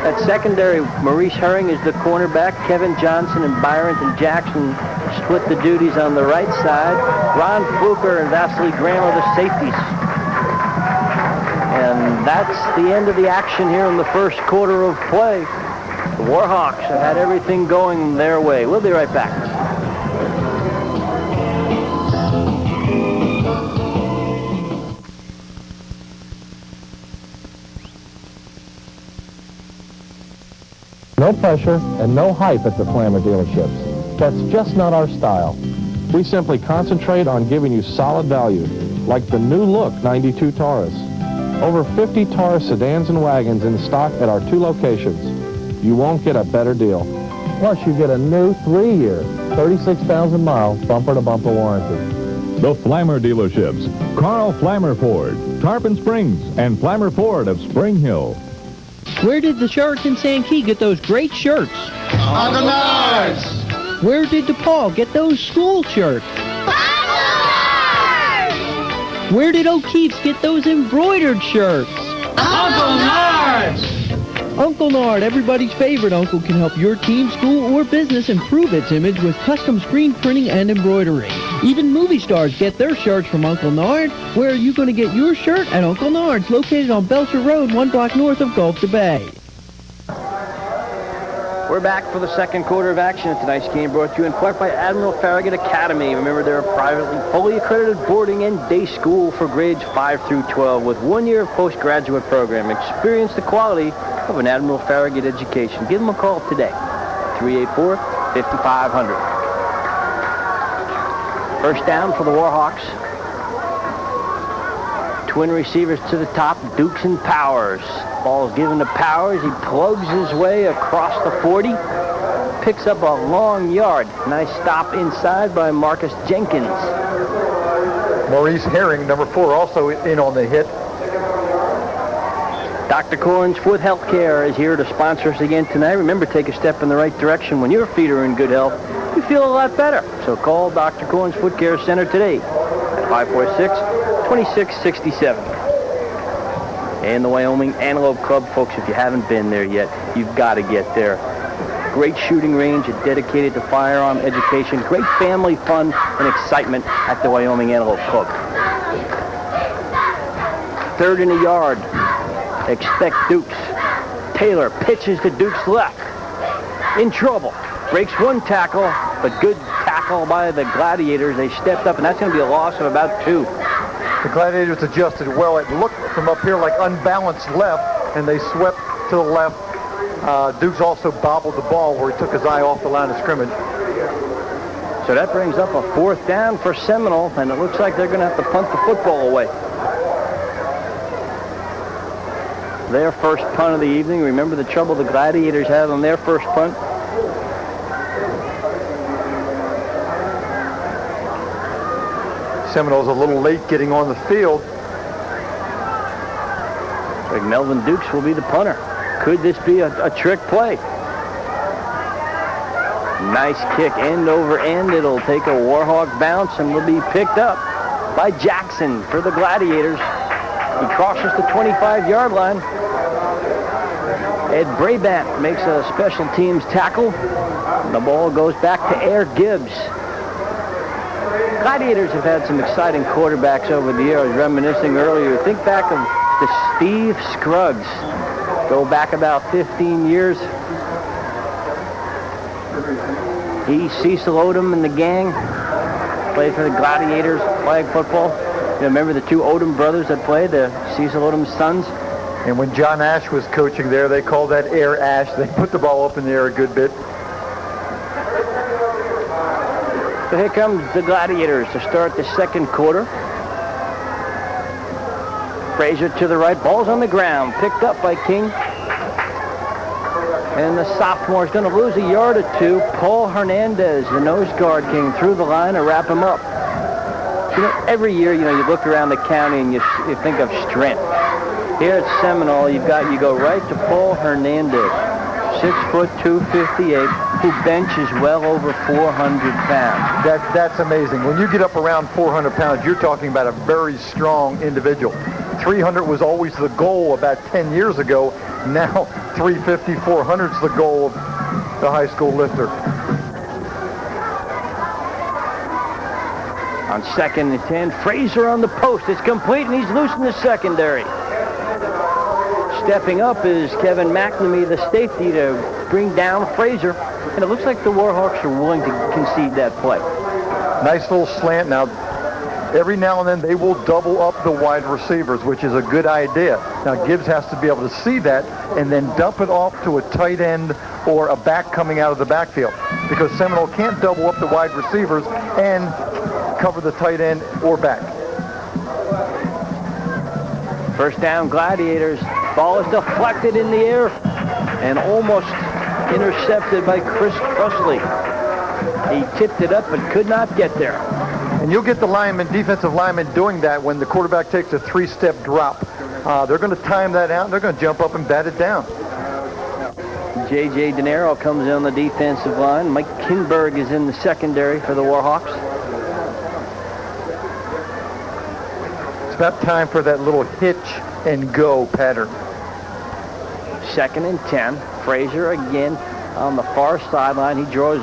That secondary, Maurice Herring is the cornerback. Kevin Johnson and Byronton Jackson split the duties on the right side. Ron Fluker and Vasily Graham are the safeties. And that's the end of the action here in the first quarter of play. The Warhawks have had everything going their way. We'll be right back. No pressure and no hype at the Flammer dealerships. That's just not our style. We simply concentrate on giving you solid value, like the new look 92 Taurus. Over 50 Taurus sedans and wagons in stock at our 2 locations. You won't get a better deal. Plus, you get a new 3-year, 36,000-mile bumper-to-bumper warranty. The Flammer dealerships, Carl Flammer Ford, Tarpon Springs, and Flammer Ford of Spring Hill. Where did the Sharks in Sankey get those great shirts? On the Nards! Where did DePaul get those school shirts? Where did O'Keefe's get those embroidered shirts? Uncle Nards! Uncle Nard, everybody's favorite uncle, can help your team, school, or business improve its image with custom screen printing and embroidery. Even movie stars get their shirts from Uncle Nard. Where are you going to get your shirt? At Uncle Nard's, located on Belcher Road, 1 block north of Gulf to Bay. We're back for the second quarter of action of tonight's game, brought to you in part by Admiral Farragut Academy. Remember, they're a privately, fully accredited boarding and day school for grades 5 through 12 with 1 year of postgraduate program. Experience the quality of an Admiral Farragut education. Give them a call today, 384-5500. First down for the Warhawks. Twin receivers to the top, Dukes and Powers. Ball's given to Powers. He plugs his way across the 40. Picks up a long yard. Nice stop inside by Marcus Jenkins. Maurice Herring, number 4, also in on the hit. Dr. Corns Foot Healthcare is here to sponsor us again tonight. Remember, take a step in the right direction. When your feet are in good health, you feel a lot better. So call Dr. Corns Foot Care Center today at 546-2667. And the Wyoming Antelope Club, folks, if you haven't been there yet, you've got to get there. Great shooting range, dedicated to firearm education, great family fun and excitement at the Wyoming Antelope Club. 3rd and a yard. Expect Dukes. Taylor pitches to Dukes left. In trouble. Breaks 1 tackle, but good tackle by the Gladiators. They stepped up, and that's going to be a loss of about 2. The Gladiators adjusted well. It looked from up here like unbalanced left, and they swept to the left. Dukes also bobbled the ball where he took his eye off the line of scrimmage. So that brings up a 4th down for Seminole, and it looks like they're going to have to punt the football away. Their first punt of the evening. Remember the trouble the Gladiators had on their first punt? Seminole's a little late getting on the field. Like Melvin Dukes will be the punter. Could this be a trick play? Nice kick, end over end. It'll take a Warhawk bounce and will be picked up by Jackson for the Gladiators. He crosses the 25-yard line. Ed Brabant makes a special teams tackle. The ball goes back to Air Gibbs. Gladiators have had some exciting quarterbacks over the years. I was reminiscing earlier. Think back of the Steve Scruggs. Go back about 15 years. He, Cecil Odom, and the gang played for the Gladiators, flag football. You remember the 2 Odom brothers that played, the Cecil Odom's sons? And when John Ash was coaching there, they called that Air Ash. They put the ball up in the air a good bit. So here comes the Gladiators to start the second quarter. Frazier to the right. Ball's on the ground. Picked up by King. And the sophomore is going to lose a yard or 2. Paul Hernandez, the nose guard, came through the line to wrap him up. You know, every year, you look around the county and you think of strength. Here at Seminole, you go right to Paul Hernandez, 6 foot 258, who benches well over 400 pounds. That's amazing. When you get up around 400 pounds, you're talking about a very strong individual. 300 was always the goal about 10 years ago. Now 350, 400 is the goal of the high school lifter. On 2nd and 10, Frazier on the post. It's complete, and he's loose in the secondary. Stepping up is Kevin McNamee, the safety, to bring down Frazier. And it looks like the Warhawks are willing to concede that play. Nice little slant. Now, every now and then they will double up the wide receivers, which is a good idea. Now, Gibbs has to be able to see that and then dump it off to a tight end or a back coming out of the backfield, because Seminole can't double up the wide receivers and cover the tight end or back. First down, Gladiators. Ball is deflected in the air and almost intercepted by Chris Trusley. He tipped it up but could not get there. And you'll get the lineman, defensive lineman, doing that when the quarterback takes a 3-step drop. They're going to time that out, and they're going to jump up and bat it down. J.J. De Niro comes in on the defensive line. Mike Kinberg is in the secondary for the Warhawks. It's about time for that little hitch and go pattern. 2nd and 10. Frazier again on the far sideline. He draws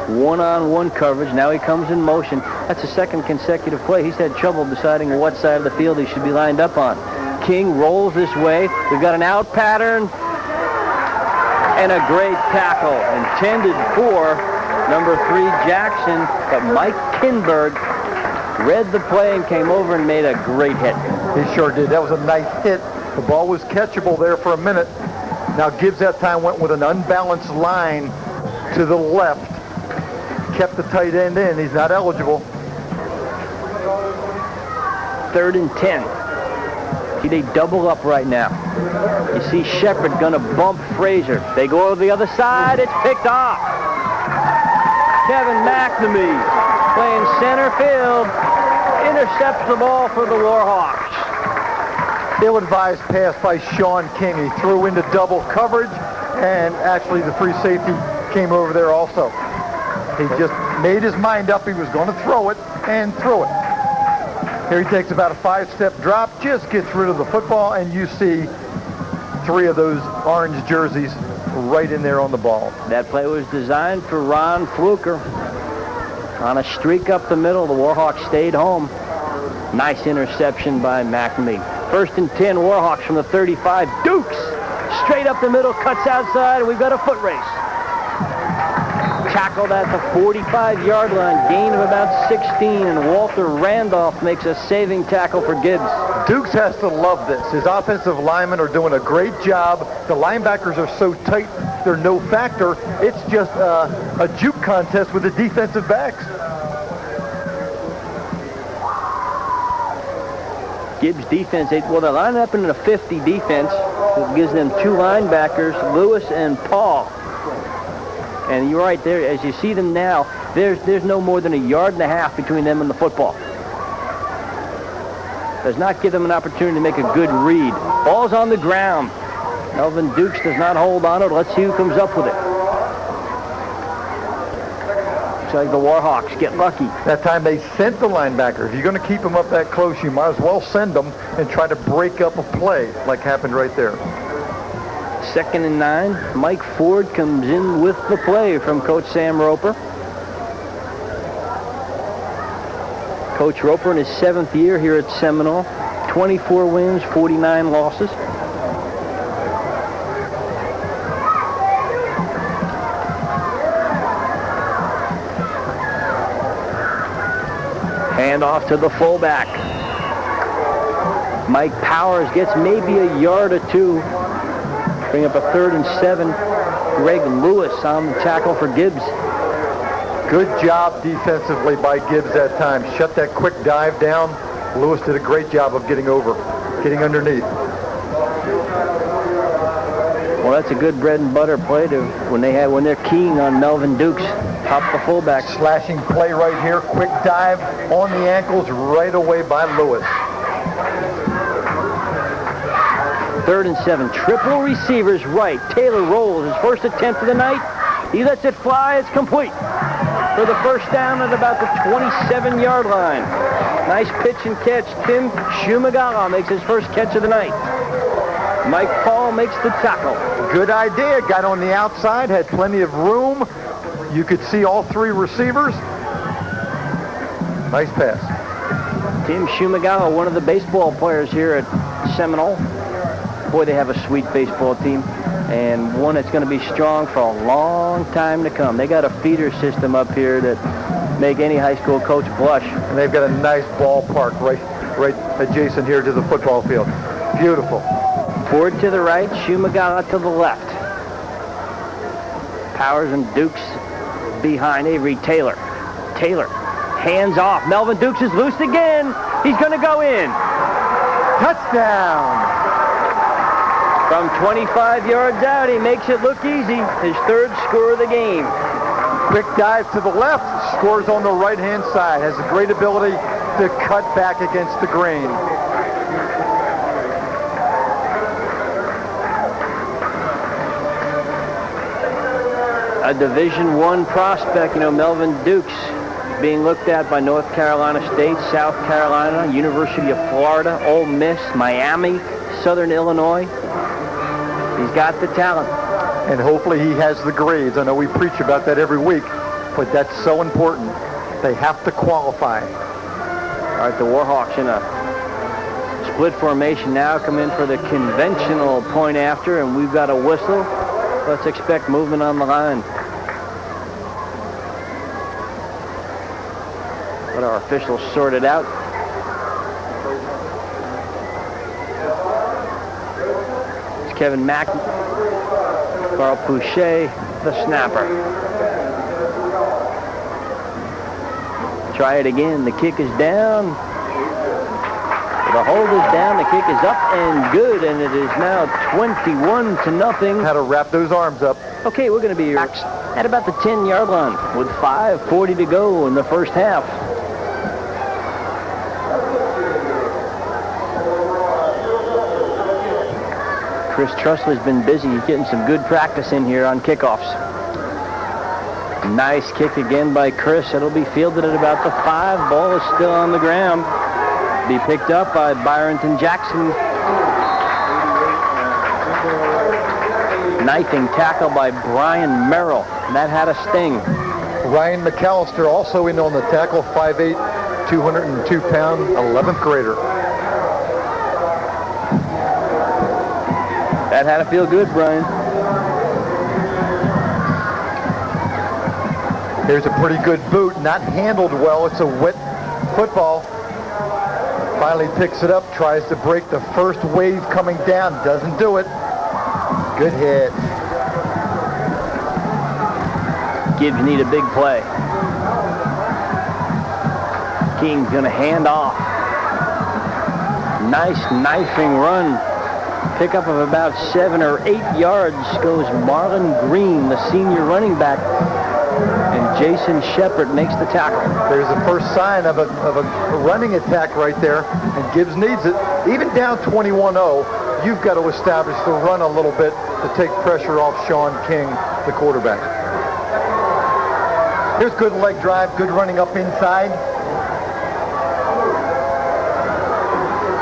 one-on-one coverage. Now he comes in motion. That's the second consecutive play. He's had trouble deciding what side of the field he should be lined up on. King rolls this way. We've got an out pattern and a great tackle intended for number 3 Jackson, but Mike Kinberg read the play and came over and made a great hit. He sure did. That was a nice hit. The ball was catchable there for a minute. Now Gibbs that time went with an unbalanced line to the left. Kept the tight end in. He's not eligible. 3rd and 10. See, they double up right now. You see Shepard gonna bump Frazier. They go to the other side. It's picked off. Kevin McNamee playing center field. Intercepts the ball for the Warhawks. Ill-advised pass by Sean King. He threw into double coverage, and actually the free safety came over there also. He just made his mind up he was going to throw it, and threw it. Here he takes about a 5-step drop, just gets rid of the football, and you see 3 of those orange jerseys right in there on the ball. That play was designed for Ron Fluker. On a streak up the middle, the Warhawks stayed home. Nice interception by McNamee. 1st and 10, Warhawks from the 35. Dukes straight up the middle, cuts outside, and we've got a foot race. Tackled at the 45-yard line, gain of about 16, and Walter Randolph makes a saving tackle for Gibbs. Dukes has to love this. His offensive linemen are doing a great job. The linebackers are so tight, they're no factor. It's just a juke contest with the defensive backs. Gibbs defense, they're lining up in a 50 defense. It gives them 2 linebackers, Lewis and Paul. And you're right there, as you see them now, there's no more than 1.5 yards between them and the football. Does not give them an opportunity to make a good read. Ball's on the ground. Melvin Dukes does not hold on to it. Let's see who comes up with it. Looks like the Warhawks get lucky. That time they sent the linebacker. If you're going to keep them up that close, you might as well send them and try to break up a play like happened right there. 2nd and 9. Mike Ford comes in with the play from Coach Sam Roper. Coach Roper in his 7th year here at Seminole. 24 wins, 49 losses. Hand off to the fullback. Mike Powers gets maybe 1 yard or 2. Bring up a 3rd and 7. Greg Lewis on the tackle for Gibbs. Good job defensively by Gibbs that time. Shut that quick dive down. Lewis did a great job of getting over, getting underneath. Well, that's a good bread and butter play when they're keying on Melvin Dukes. Pop the fullback. Slashing play right here. Quick dive on the ankles right away by Lewis. 3rd and 7. Triple receivers right. Taylor rolls his first attempt of the night. He lets it fly. It's complete for the first down at about the 27-yard line. Nice pitch and catch. Tim Shumagala makes his first catch of the night. Mike Paul makes the tackle. Good idea. Got on the outside, had plenty of room. You could see all 3 receivers. Nice pass. Tim Shumagala, one of the baseball players here at Seminole. Boy, they have a sweet baseball team, and one that's going to be strong for a long time to come. They got a feeder system up here that make any high school coach blush. And they've got a nice ballpark right adjacent here to the football field. Beautiful. Ford to the right, Shumagala to the left. Powers and Dukes behind Avery Taylor. Taylor, hands off. Melvin Dukes is loose again. He's going to go in. Touchdown. From 25 yards out, he makes it look easy. His 3rd score of the game. Quick dive to the left, scores on the right-hand side. Has a great ability to cut back against the grain. A Division I prospect, Melvin Dukes, being looked at by North Carolina State, South Carolina, University of Florida, Ole Miss, Miami, Southern Illinois. He's got the talent. And hopefully he has the grades. I know we preach about that every week, but that's so important. They have to qualify. All right, the Warhawks in a split formation now come in for the conventional point after, and we've got a whistle. Let's expect movement on the line. Let our officials sort it out. It's Kevin Mackey, Carl Pouchet, the snapper. Try it again. The kick is down. The hold is down. The kick is up and good, and it is now 21-0. How to wrap those arms up. Okay, we're going to be at about the 10-yard line with 5:40 to go in the first half. Chris Trussler's been busy. He's getting some good practice in here on kickoffs. Nice kick again by Chris. It'll be fielded at about the 5. Ball is still on the ground. Be picked up by Byronton Jackson. Knifing tackle by Brian Merrill. That had a sting. Ryan McAllister also in on the tackle, 5'8", 202-pound, 11th grader. That had to feel good, Brian. Here's a pretty good boot, not handled well. It's a wet football. Finally picks it up, tries to break the first wave coming down. Doesn't do it. Good hit. Gibbs need a big play. King's going to hand off. Nice knifing run. Pickup of about 7 or 8 yards goes Marlon Green, the senior running back. And Jason Shepard makes the tackle. There's the first sign of a running attack right there, and Gibbs needs it. Even down 21-0, you've got to establish the run a little bit to take pressure off Sean King, the quarterback. Here's good leg drive, good running up inside.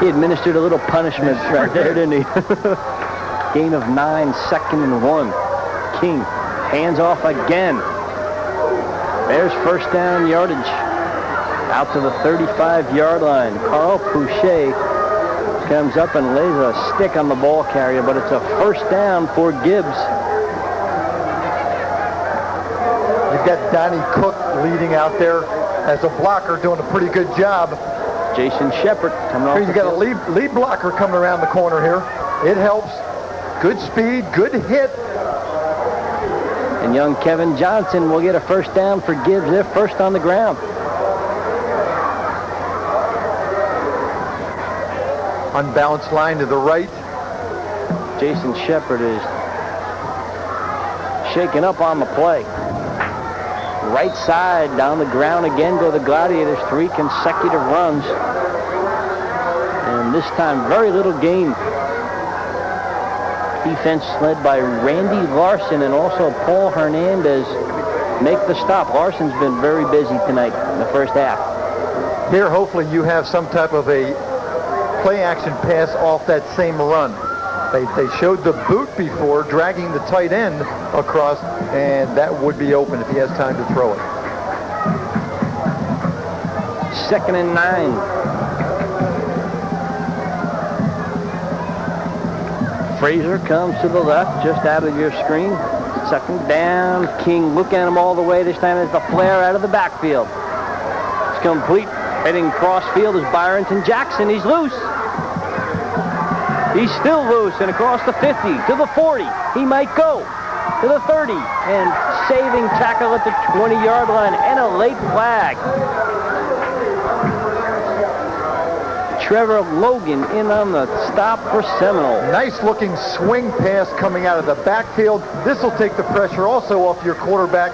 He administered a little punishment right there, didn't he? Gain of 9, 2nd and 1. King hands off again. There's first down yardage. Out to the 35-yard line. Carl Pouchet comes up and lays a stick on the ball carrier, but it's a first down for Gibbs. You've got Donnie Cook leading out there as a blocker, doing a pretty good job. Jason Shepard coming off. Here you got a lead blocker coming around the corner here. It helps. Good speed, good hit. And young Kevin Johnson will get a first down for Gibbs. They're first on the ground. Unbalanced line to the right. Jason Shepard is shaken up on the play. Right side, down the ground again go the Gladiators. 3 consecutive runs. And this time, very little gain. Defense led by Randy Larson and also Paul Hernandez make the stop. Larson's been very busy tonight in the first half. Here, hopefully, you have some type of a play-action pass off that same run. They showed the boot before, dragging the tight end across, and that would be open if he has time to throw it. 2nd and 9. Frazier comes to the left, just out of your screen. 2nd down. King looking at him all the way. This time it's the flare out of the backfield. It's complete. Heading cross field is Byronton Jackson. He's loose. He's still loose and across the 50 to the 40. He might go to the 30 and saving tackle at the 20-yard line and a late flag. Trevor Logan in on the stop for Seminole. Nice looking swing pass coming out of the backfield. This will take the pressure also off your quarterback.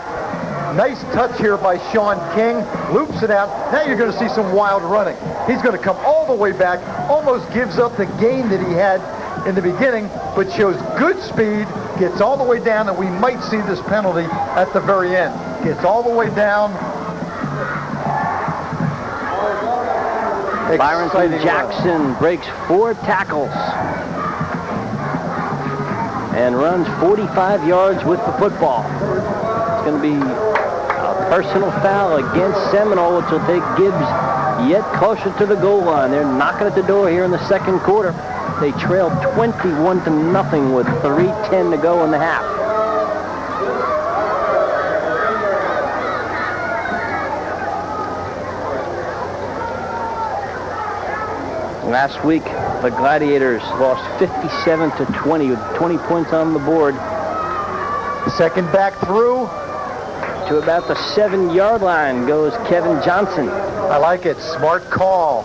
Nice touch here by Sean King. Loops it out. Now you're going to see some wild running. He's going to come all the way back, almost gives up the gain that he had in the beginning, but shows good speed, gets all the way down, and we might see this penalty at the very end. Gets all the way down. Byron Jackson breaks 4 tackles and runs 45 yards with the football. It's going to be a personal foul against Seminole, which will take Gibbs yet closer to the goal line. They're knocking at the door here in the second quarter. They trailed 21-0 with 3:10 to go in the half. Last week, the Gladiators lost 57-20 with 20 points on the board. Second back through. To about the 7-yard line goes Kevin Johnson. I like it. Smart call.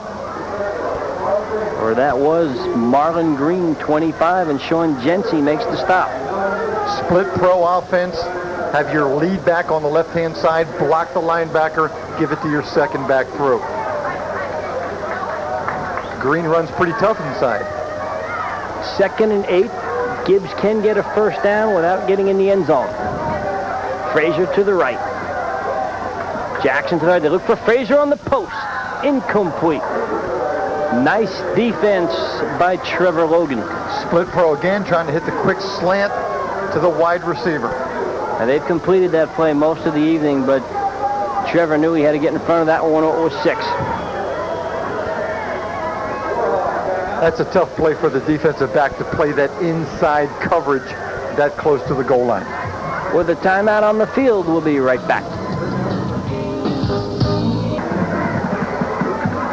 Or that was Marlon Green, 25, and Sean Jency makes the stop. Split pro offense. Have your lead back on the left-hand side. Block the linebacker. Give it to your second back through. Green runs pretty tough inside. 2nd and 8. Gibbs can get a first down without getting in the end zone. Frazier to the right. Jackson to the right. They look for Frazier on the post. Incomplete. Nice defense by Trevor Logan. Split pro again, trying to hit the quick slant to the wide receiver. Now they've completed that play most of the evening, but Trevor knew he had to get in front of that one when it was 6. That's a tough play for the defensive back to play that inside coverage that close to the goal line. With a timeout on the field, we'll be right back.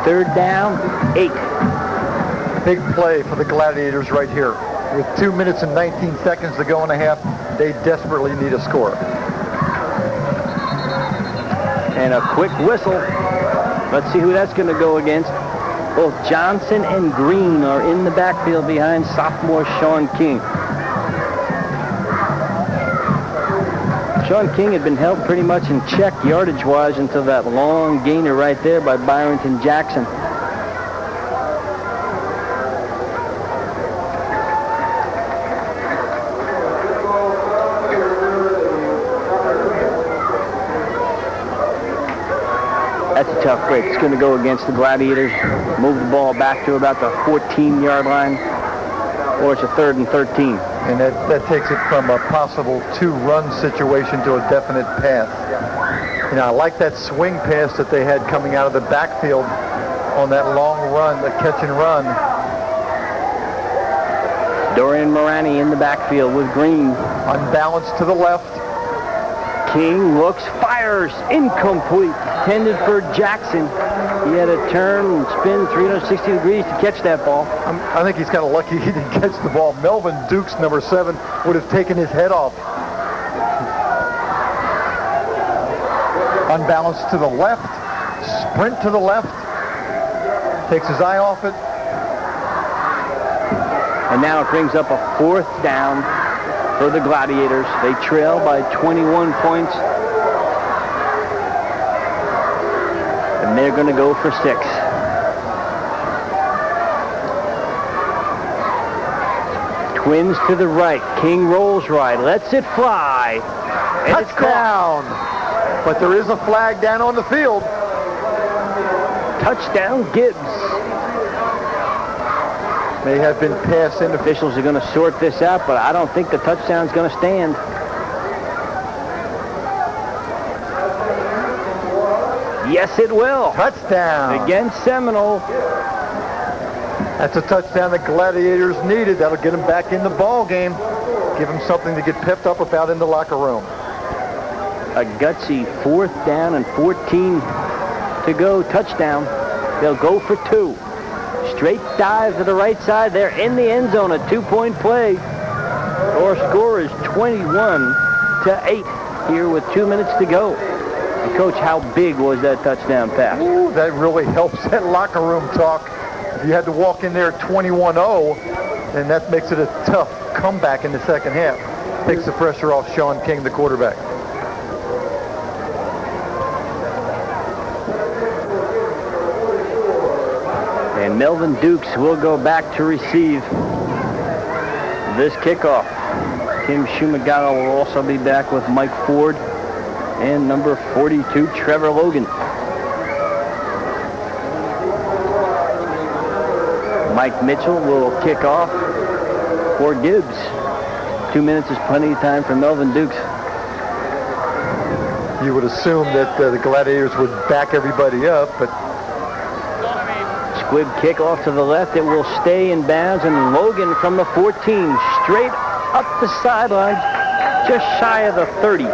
3rd down, 8. Big play for the Gladiators right here. With 2 minutes and 19 seconds to go in the half, they desperately need a score. And a quick whistle. Let's see who that's going to go against. Both Johnson and Green are in the backfield behind sophomore Sean King. Sean King had been held pretty much in check yardage-wise until that long gainer right there by Byron Jackson. That's a tough break. It's going to go against the Gladiators. Move the ball back to about the 14-yard line, or it's a 3rd and 13. And that takes it from a possible 2-run situation to a definite pass. You know, I like that swing pass that they had coming out of the backfield on that long run, the catch and run. Dorian Morani in the backfield with Green. Unbalanced to the left. King looks, fires, incomplete. Intended for Jackson. He had to turn and spin 360 degrees to catch that ball. I think he's kind of lucky he didn't catch the ball. Melvin Dukes, number 7, would have taken his head off. Unbalanced to the left. Sprint to the left. Takes his eye off it. And now it brings up a 4th down for the Gladiators. They trail by 21 points. And they're going to go for 6. Twins to the right. King rolls right. Lets it fly. And it's Touchdown. But there is a flag down on the field. Touchdown, Gibbs. May have been pass interference. Officials are going to sort this out, but I don't think the touchdown's going to stand. Yes, it will. Touchdown. Against Seminole. That's a touchdown the Gladiators needed. That'll get them back in the ball game. Give them something to get pepped up about in the locker room. A gutsy 4th down and 14 to go. Touchdown. They'll go for 2. Straight dive to the right side. They're in the end zone. A 2-point play. Our score is 21-8 here with 2 minutes to go. And Coach, how big was that touchdown pass? Ooh, that really helps that locker room talk. If you had to walk in there 21-0, then that makes it a tough comeback in the second half. Takes the pressure off Sean King, the quarterback. And Melvin Dukes will go back to receive this kickoff. Tim Shumagara will also be back with Mike Ford and number 42, Trevor Logan. Mike Mitchell will kick off for Gibbs. 2 minutes is plenty of time for Melvin Dukes. You would assume that the Gladiators would back everybody up, but Squib kick off to the left. It will stay in bounds, and Logan from the 14, straight up the sideline, just shy of the 30.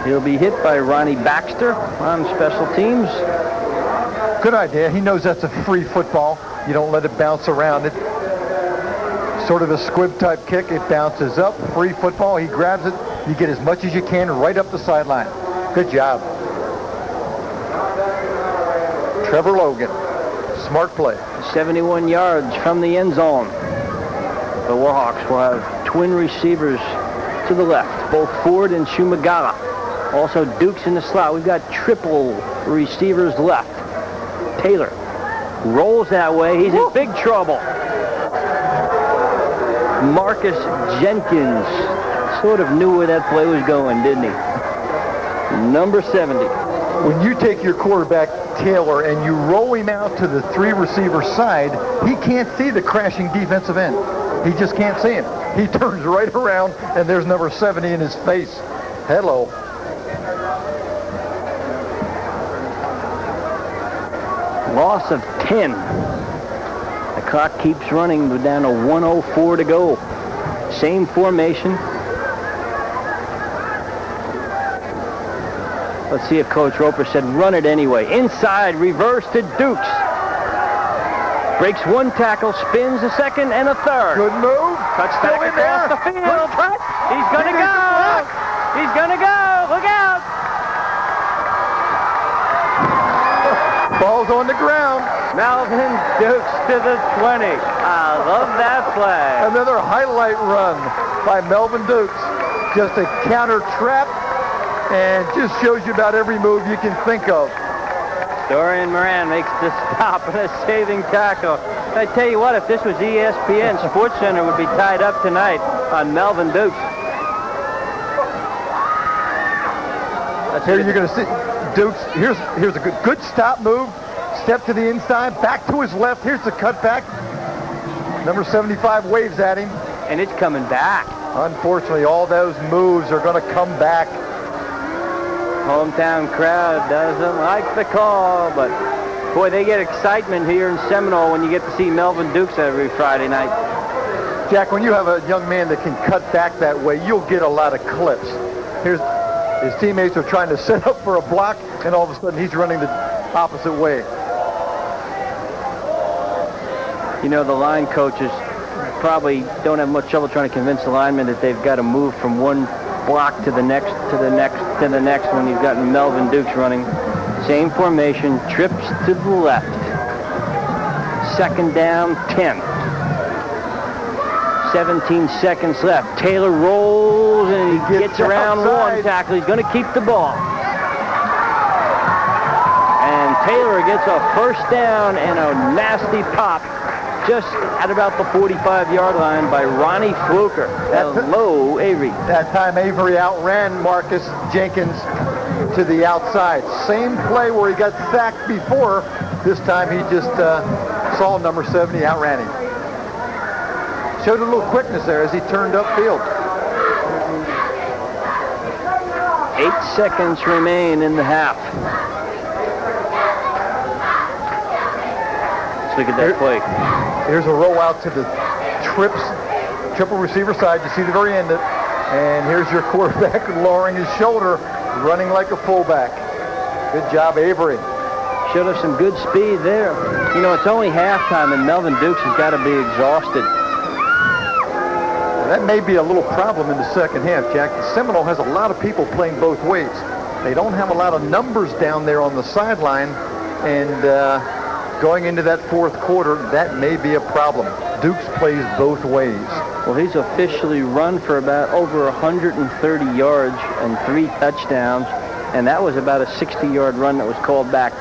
He'll be hit by Ronnie Baxter on special teams. good idea. He knows that's a free football. You don't let it bounce around. It sort of a squib type kick. It bounces up. Free football. He grabs it. You get as much as you can right up the sideline. Good job. Trevor Logan. Smart play. 71 yards from the end zone. The Warhawks will have twin receivers to the left, both Ford and Shumagara. Also Dukes in the slot. We've got triple receivers left. Taylor rolls that way. He's in big trouble. Marcus Jenkins sort of knew where that play was going, didn't he? Number 70. When you take your quarterback, Taylor, and you roll him out to the three receiver side, he can't see the crashing defensive end. He just can't see him. He turns right around, and there's number 70 in his face. Hello. Loss of 10. The clock keeps running. We're down to 1:04 to go. Same formation. Let's see if Coach Roper said run it anyway. Inside, reverse to Dukes. Breaks one tackle, spins a second and a third. Good move. Touchback across the field. He's going to go. He's going to go. Look out. Ball's on the ground. Melvin Dukes to the 20. I love that play. Another highlight run by Melvin Dukes. Just a counter trap, and just shows you about every move you can think of. Dorian Moran makes the stop and a saving tackle. I tell you what, if this was ESPN, SportsCenter would be tied up tonight on Melvin Dukes. Here you're going to see Dukes. Here's a good stop move. Step to the inside, back to his left. Here's the cutback. Number 75 waves at him. And it's coming back. Unfortunately, all those moves are going to come back. Hometown crowd doesn't like the call, but boy, they get excitement here in Seminole when you get to see Melvin Dukes every Friday night. Jack, when you have a young man that can cut back that way, you'll get a lot of clips. Here's his teammates are trying to set up for a block, and all of a sudden he's running the opposite way. You know, the line coaches probably don't have much trouble trying to convince the linemen that they've got to move from one block to the next, to the next, to the next when you've got Melvin Dukes running. Same formation, trips to the left. Second down, 10. 17 seconds left. Taylor rolls and he gets around one tackle. He's going to keep the ball. And Taylor gets a first down and a nasty pop just at about the 45-yard line by Ronnie Fluker. Hello, Avery. That time Avery outran Marcus Jenkins to the outside. Same play where he got sacked before. This time he just saw number 70, outran him. Showed a little quickness there as he turned upfield. 8 seconds remain in the half. Let's look at that play. Here's a rollout to the triple receiver side. You see the very end of it. And here's your quarterback lowering his shoulder, running like a fullback. Good job, Avery. Showed us some good speed there. You know, it's only halftime, and Melvin Dukes has got to be exhausted. That may be a little problem in the second half, Jack. The Seminole has a lot of people playing both ways. They don't have a lot of numbers down there on the sideline, and going into that fourth quarter, that may be a problem. Dukes plays both ways. Well, he's officially run for about over 130 yards and 3 touchdowns, and that was about a 60-yard run that was called back.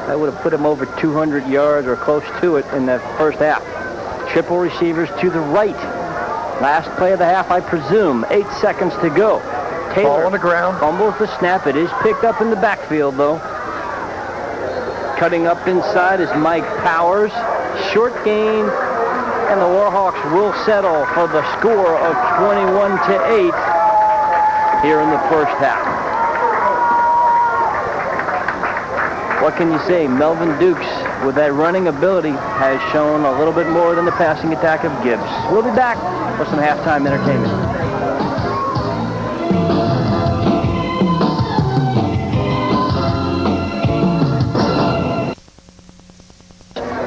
That would have put him over 200 yards or close to it in that first half. Triple receivers to the right. Last play of the half, I presume. 8 seconds to go. Taylor Ball on the ground. fumbles the snap. It is picked up in the backfield, though. Cutting up inside is Mike Powers. Short gain, and the Warhawks will settle for the score of 21-8 here in the first half. What can you say? Melvin Dukes, with that running ability, has shown a little bit more than the passing attack of Gibbs. We'll be back for some halftime entertainment.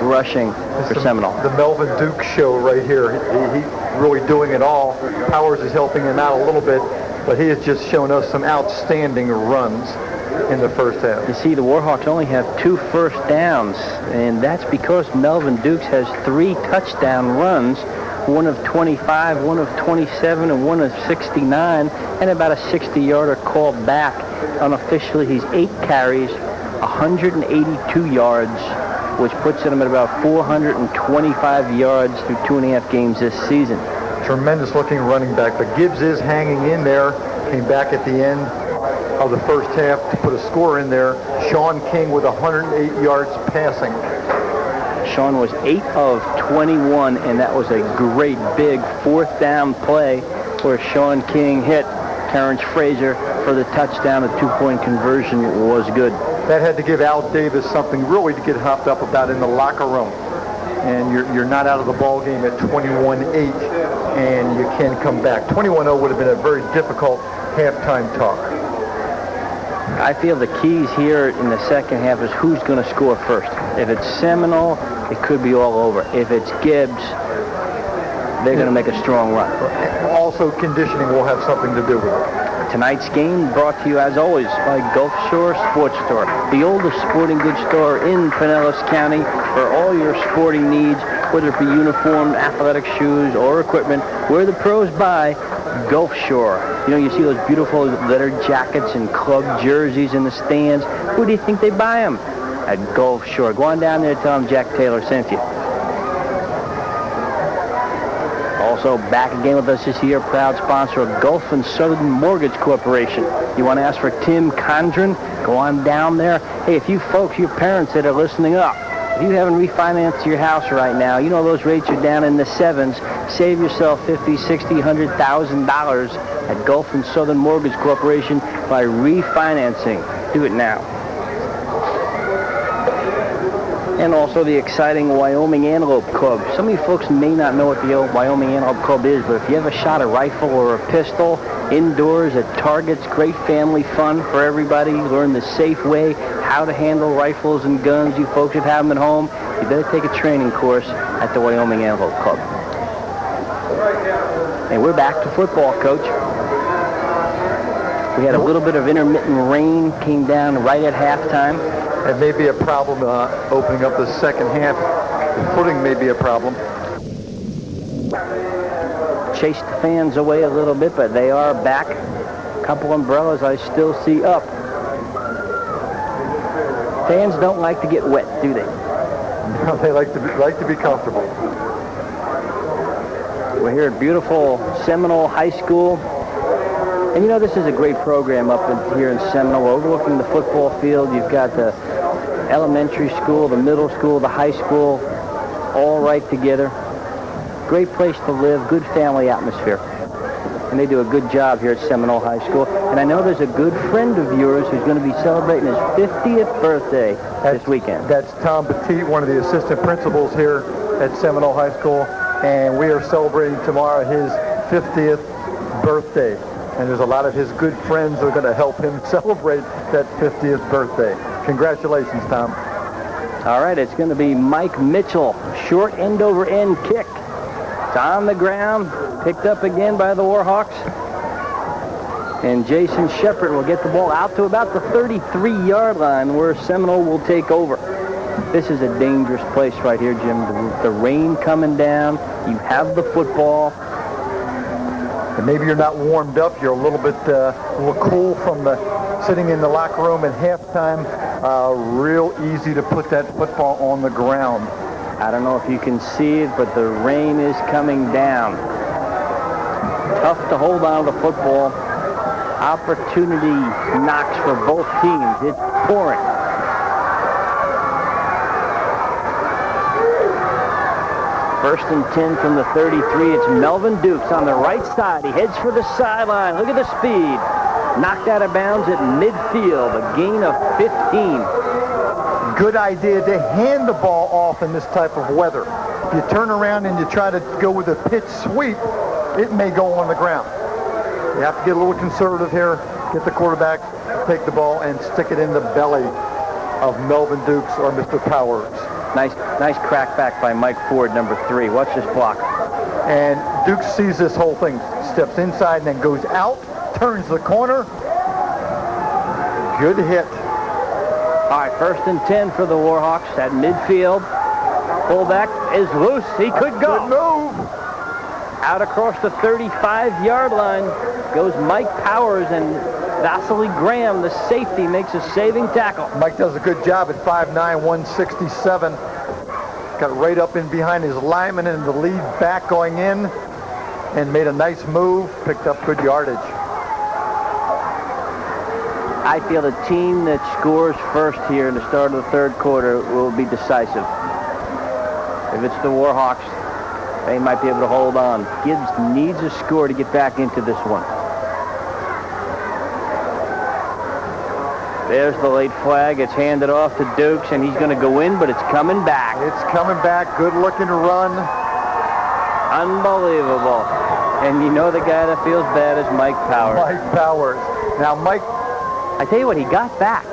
Rushing for Seminole. The Melvin Duke show right here. He's really doing it all. Powers is helping him out a little bit, but he has just shown us some outstanding runs in the first half. You see, the Warhawks only have 2 first downs, and that's because Melvin Dukes has 3 touchdown runs, one of 25, one of 27, and one of 69, and about a 60-yarder called back. Unofficially, he's 8 carries, 182 yards, which puts him at about 425 yards through 2.5 games this season. Tremendous looking running back, but Gibbs is hanging in there. Came back at the end of the first half to put a score in there. Sean King with 108 yards passing. Sean was 8 of 21, and that was a great big 4th down play where Sean King hit Terrence Frazier for the touchdown. A 2-point conversion was good. That had to give Al Davis something really to get hopped up about in the locker room. And you're not out of the ball game at 21-8, and you can come back. 21-0 would have been a very difficult halftime talk. I feel the keys here in the second half is who's going to score first. If it's Seminole, it could be all over. If it's Gibbs, they're going to make a strong run. Also, conditioning will have something to do with it. Tonight's game brought to you, as always, by Gulf Shore Sports Store, the oldest sporting goods store in Pinellas County for all your sporting needs, whether it be uniform, athletic shoes, or equipment. Where the pros buy, Gulf Shore. You know, you see those beautiful lettered jackets and club jerseys in the stands. Who do you think they buy them? At Gulf Shore. Go on down there and tell them Jack Taylor sent you. Also back again with us this year, proud sponsor of Gulf and Southern Mortgage Corporation. You want to ask for Tim Condren? Go on down there. Hey, if you folks, your parents that are listening up, if you haven't refinanced your house right now, you know those rates are down in the 7s. Save yourself $50,000, $60,000, $100,000 at Gulf and Southern Mortgage Corporation by refinancing. Do it now. And also the exciting Wyoming Antelope Club. Some of you folks may not know what the old Wyoming Antelope Club is, but if you ever shot a rifle or a pistol indoors at targets, great family fun for everybody. Learn the safe way, how to handle rifles and guns. You folks that have them at home, you better take a training course at the Wyoming Antelope Club. And we're back to football, Coach. We had a little bit of intermittent rain, came down right at halftime. It may be a problem opening up the second half. The footing may be a problem. Chased the fans away a little bit, but they are back. A couple umbrellas I still see up. Fans don't like to get wet, do they? No, they like to be comfortable. We're here at beautiful Seminole High School. And you know, this is a great program up here in Seminole. We're overlooking the football field. You've got the elementary school, the middle school, the high school, all right together. Great place to live, good family atmosphere. And they do a good job here at Seminole High School. And I know there's a good friend of yours who's going to be celebrating his 50th birthday this weekend. That's Tom Petit, one of the assistant principals here at Seminole High School. And we are celebrating tomorrow his 50th birthday. And there's a lot of his good friends who are going to help him celebrate that 50th birthday. Congratulations, Tom. All right, it's going to be Mike Mitchell, short end-over-end kick. It's on the ground, picked up again by the Warhawks. And Jason Shepard will get the ball out to about the 33-yard line where Seminole will take over. This is a dangerous place right here, Jim. The rain coming down. You have the football. And maybe you're not warmed up. You're a little cool from the sitting in the locker room at halftime. Real easy to put that football on the ground. I don't know if you can see it, but the rain is coming down. Tough to hold on to the football. Opportunity knocks for both teams. It's pouring. First and 10 from the 33. It's Melvin Dukes on the right side. He heads for the sideline. Look at the speed. Knocked out of bounds at midfield. A gain of 15. Good idea to hand the ball off in this type of weather. If you turn around and you try to go with a pitch sweep, it may go on the ground. You have to get a little conservative here, get the quarterback, take the ball, and stick it in the belly of Melvin Dukes or Mr. Powers. Nice crackback by Mike Ford, number 3. Watch this block. And Dukes sees this whole thing, steps inside and then goes out, turns the corner. Good hit. All right, first and 10 for the Warhawks at midfield. Fullback is loose. He could go. Good move. Out across the 35-yard line goes Mike Powers, and Vasily Graham, the safety, makes a saving tackle. Mike does a good job at 5'9", 167. Got right up in behind his lineman and the lead back going in, and made a nice move, picked up good yardage. I feel the team that scores first here in the start of the third quarter will be decisive. If it's the Warhawks, they might be able to hold on. Gibbs needs a score to get back into this one. There's the late flag. It's handed off to Dukes, and he's going to go in, but it's coming back. It's coming back. Good-looking run. Unbelievable. And you know the guy that feels bad is Mike Powers. Mike Powers. Now, Mike... I tell you what, he got back,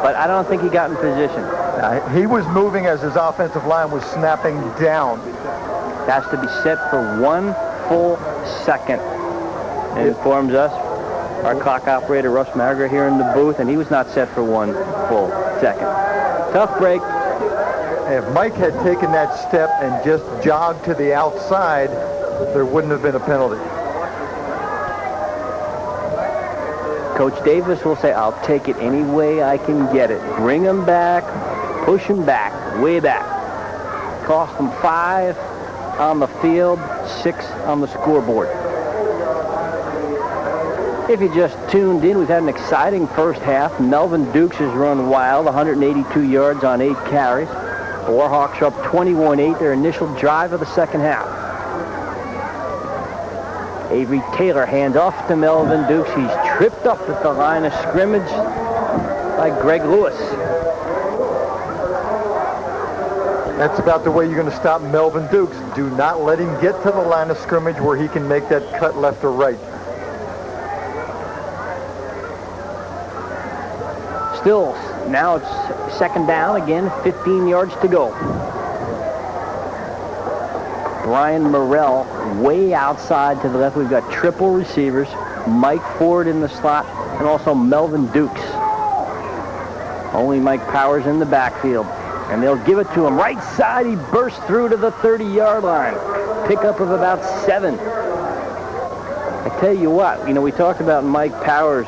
but I don't think he got in position. He was moving as his offensive line was snapping down. It has to be set for 1 full second. It informs us, our clock operator, Russ Marger, here in the booth, and he was not set for 1 full second. Tough break. If Mike had taken that step and just jogged to the outside, there wouldn't have been a penalty. Coach Davis will say, I'll take it any way I can get it. Bring him back, push him back, way back. Cost them 5 on the field, 6 on the scoreboard. If you just tuned in, we've had an exciting first half. Melvin Dukes has run wild, 182 yards on 8 carries. The Warhawks are up 21-8, their initial drive of the second half. Avery Taylor hands off to Melvin Dukes. He's tripped up at the line of scrimmage by Greg Lewis. That's about the way you're going to stop Melvin Dukes. Do not let him get to the line of scrimmage where he can make that cut left or right. Still, now it's second down again, 15 yards to go. Brian Morrell way outside to the left. We've got triple receivers. Mike Ford in the slot, and also Melvin Dukes. Only Mike Powers in the backfield. And they'll give it to him. Right side, he bursts through to the 30-yard line. Pickup of about 7. I tell you what, we talked about Mike Powers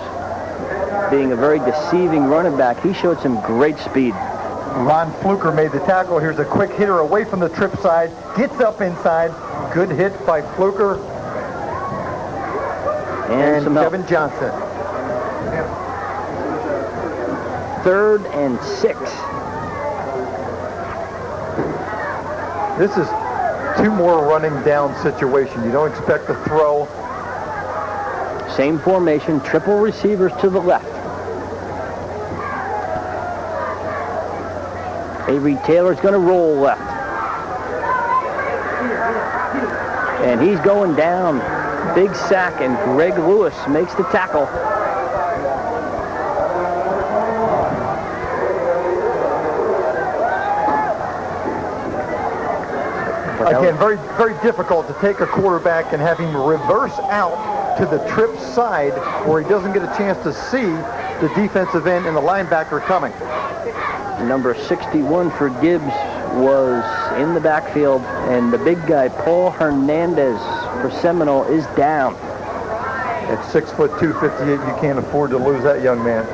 being a very deceiving running back. He showed some great speed. Ron Fluker made the tackle. Here's a quick hitter away from the trip side. Gets up inside. Good hit by Fluker. And Kevin Johnson. 3rd and 6. This is 2 more running down situation. You don't expect to throw. Same formation, triple receivers to the left. Avery Taylor's going to roll left. And he's going down. Big sack, and Greg Lewis makes the tackle. Again, very, very difficult to take a quarterback and have him reverse out to the trip side where he doesn't get a chance to see the defensive end and the linebacker coming. Number 61 for Gibbs was in the backfield, and the big guy, Paul Hernandez for Seminole, is down. At 6'2", 258, you can't afford to lose that young man.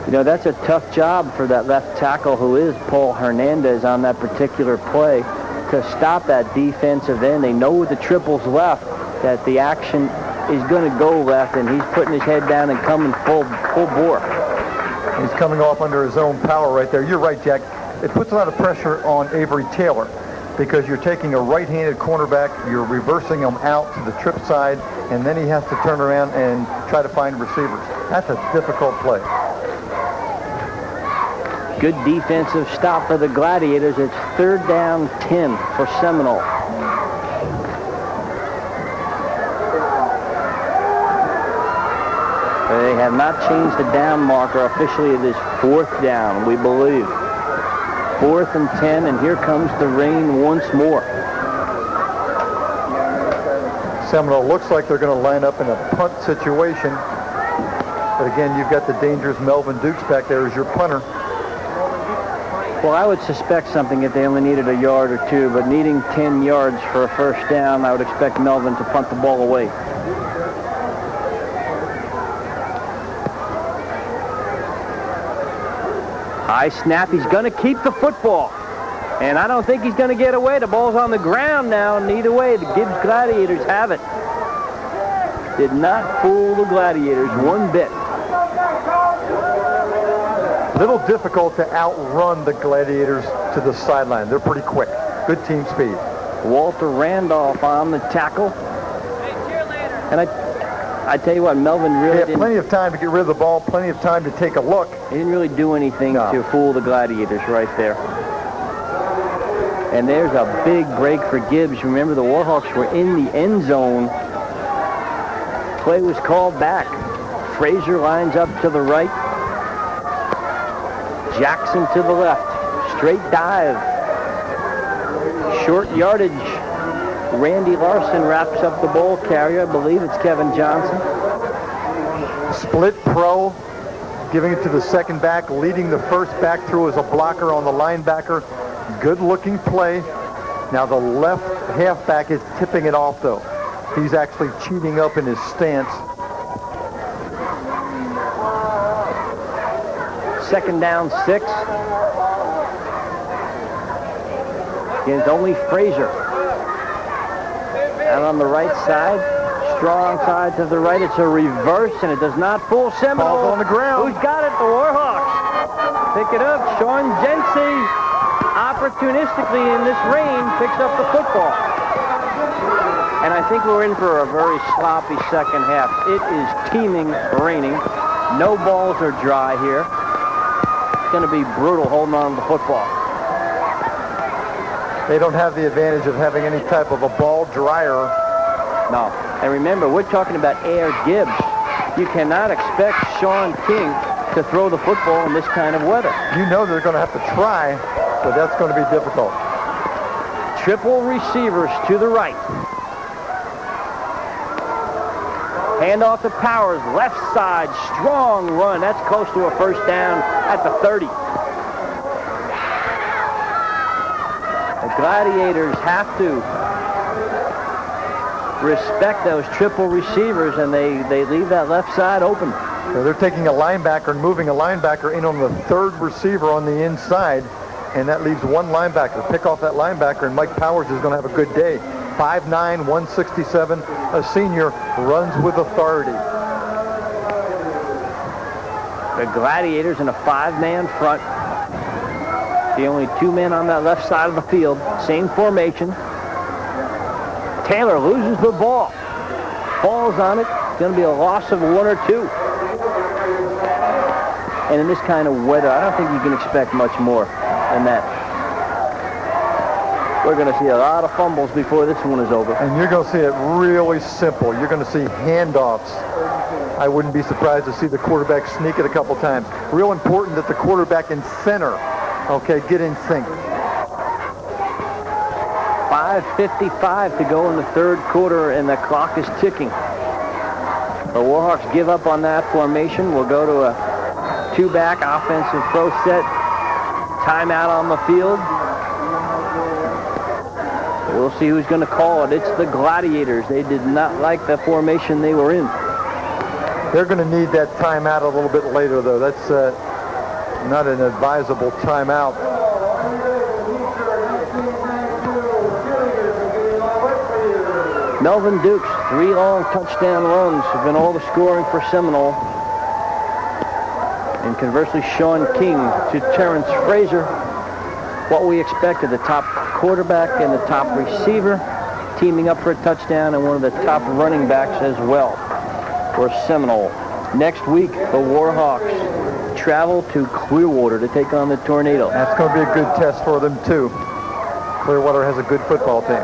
You know, that's a tough job for that left tackle who is Paul Hernandez on that particular play to stop that defensive end. They know with the triples left that the action is going to go left, and he's putting his head down and coming full bore. He's coming off under his own power right there. You're right, Jack. It puts a lot of pressure on Avery Taylor because you're taking a right-handed cornerback, you're reversing him out to the trip side, and then he has to turn around and try to find receivers. That's a difficult play. Good defensive stop for the Gladiators. It's 3rd down 10 for Seminole. They have not changed the down marker. Officially, it is 4th down, we believe. 4th and 10, and here comes the rain once more. Seminole looks like they're going to line up in a punt situation. But again, you've got the dangerous Melvin Dukes back there as your punter. Well, I would suspect something if they only needed a yard or two, but needing 10 yards for a first down, I would expect Melvin to punt the ball away. High snap. He's going to keep the football. And I don't think he's going to get away. The ball's on the ground now, and either way, the Gibbs Gladiators have it. Did not fool the Gladiators one bit. Little difficult to outrun the Gladiators to the sideline. They're pretty quick. Good team speed. Walter Randolph on the tackle. And I tell you what, Melvin really had plenty of time to get rid of the ball, plenty of time to take a look. He didn't really do anything to fool the Gladiators right there. And there's a big break for Gibbs. Remember, the Warhawks were in the end zone. Play was called back. Frazier lines up to the right. Jackson to the left. Straight dive. Short yardage. Randy Larson wraps up the ball carrier. I believe it's Kevin Johnson. Split pro, giving it to the second back, leading the first back through as a blocker on the linebacker. Good-looking play. Now the left halfback is tipping it off, though. He's actually cheating up in his stance. 2nd down 6. Again, it's only Frazier. Out on the right side. Strong side to the right. It's a reverse, and it does not fool Seminole. Ball's on the ground. Who's got it? The Warhawks. Pick it up. Sean Jency, opportunistically in this rain, picks up the football. And I think we're in for a very sloppy second half. It is teeming raining. No balls are dry here. It's going to be brutal holding on to the football. They don't have the advantage of having any type of a ball dryer. No. And remember, we're talking about Air Gibbs. You cannot expect Sean King to throw the football in this kind of weather. You know they're going to have to try, but that's going to be difficult. Triple receivers to the right. Handoff to Powers, left side, strong run. That's close to a first down at the 30. The Gladiators have to respect those triple receivers, and they leave that left side open. So they're taking a linebacker and moving a linebacker in on the third receiver on the inside, and that leaves one linebacker. Pick off that linebacker, and Mike Powers is going to have a good day. 5'9", 167, a senior, runs with authority. The Gladiators in a 5-man front. The only 2 men on that left side of the field. Same formation. Taylor loses the ball. Falls on it. It's going to be a loss of 1 or 2. And in this kind of weather, I don't think you can expect much more than that. We're going to see a lot of fumbles before this one is over. And you're going to see it really simple. You're going to see handoffs. I wouldn't be surprised to see the quarterback sneak it a couple times. Real important that the quarterback and center, okay, get in sync. 5:55 to go in the third quarter, and the clock is ticking. The Warhawks give up on that formation. We'll go to a 2-back offensive pro set. Timeout on the field. We'll see who's going to call it. It's the Gladiators. They did not like the formation they were in. They're going to need that timeout a little bit later, though. That's not an advisable timeout. Melvin Dukes, 3 long touchdown runs have been all the scoring for Seminole. And conversely, Sean King to Terrence Frazier. What we expected, the top quarterback and the top receiver teaming up for a touchdown, and one of the top running backs as well for Seminole. Next week, the Warhawks travel to Clearwater to take on the Tornado. That's going to be a good test for them, too. Clearwater has a good football team.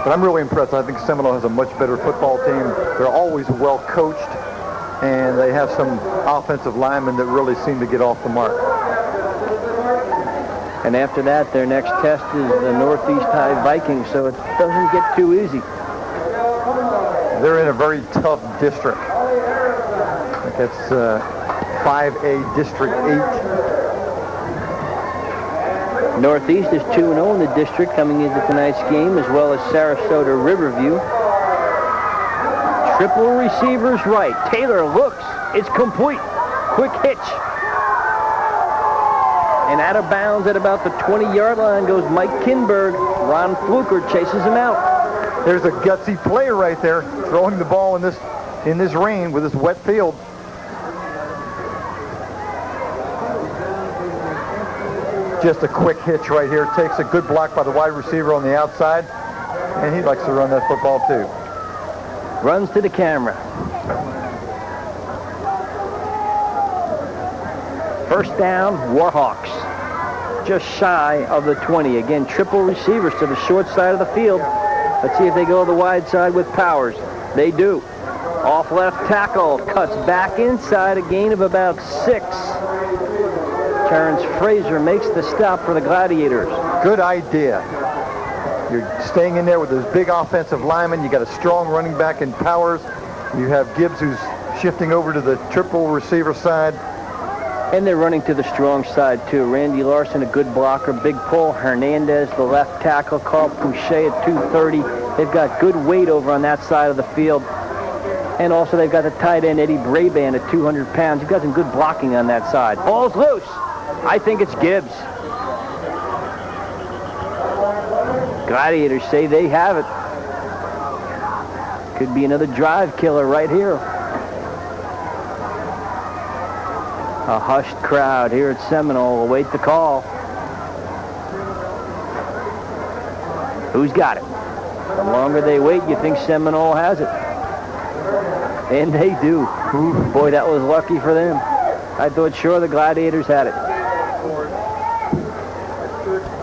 But I'm really impressed. I think Seminole has a much better football team. They're always well coached, and they have some offensive linemen that really seem to get off the mark. And after that, their next test is the Northeast High Vikings, so it doesn't get too easy. They're in a very tough district. I think that's 5A District 8. Northeast is 2-0 in the district coming into tonight's game, as well as Sarasota Riverview. Triple receivers right. Taylor looks. It's complete. Quick hitch. And out of bounds at about the 20-yard line goes Mike Kinberg. Ron Fluker chases him out. There's a gutsy player right there, throwing the ball in this rain with this wet field. Just a quick hitch right here. Takes a good block by the wide receiver on the outside, and he likes to run that football too. Runs to the camera. First down, Warhawks. Just shy of the 20. Again, triple receivers to the short side of the field. Let's see if they go to the wide side with Powers. They do. Off left tackle, cuts back inside, a gain of about 6. Terrence Frazier makes the stop for the Gladiators. Good idea. You're staying in there with those big offensive linemen. You got a strong running back in Powers. You have Gibbs, who's shifting over to the triple receiver side. And they're running to the strong side, too. Randy Larson, a good blocker. Big Paul Hernandez, the left tackle. Carl Pouchet at 230. They've got good weight over on that side of the field. And also they've got the tight end, Eddie Brabant, at 200 pounds. You've got some good blocking on that side. Ball's loose. I think it's Gibbs. Gladiators say they have it. Could be another drive killer right here. A hushed crowd here at Seminole await the call. Who's got it? The longer they wait, you think Seminole has it. And they do. Ooh, boy, that was lucky for them. I thought sure the Gladiators had it.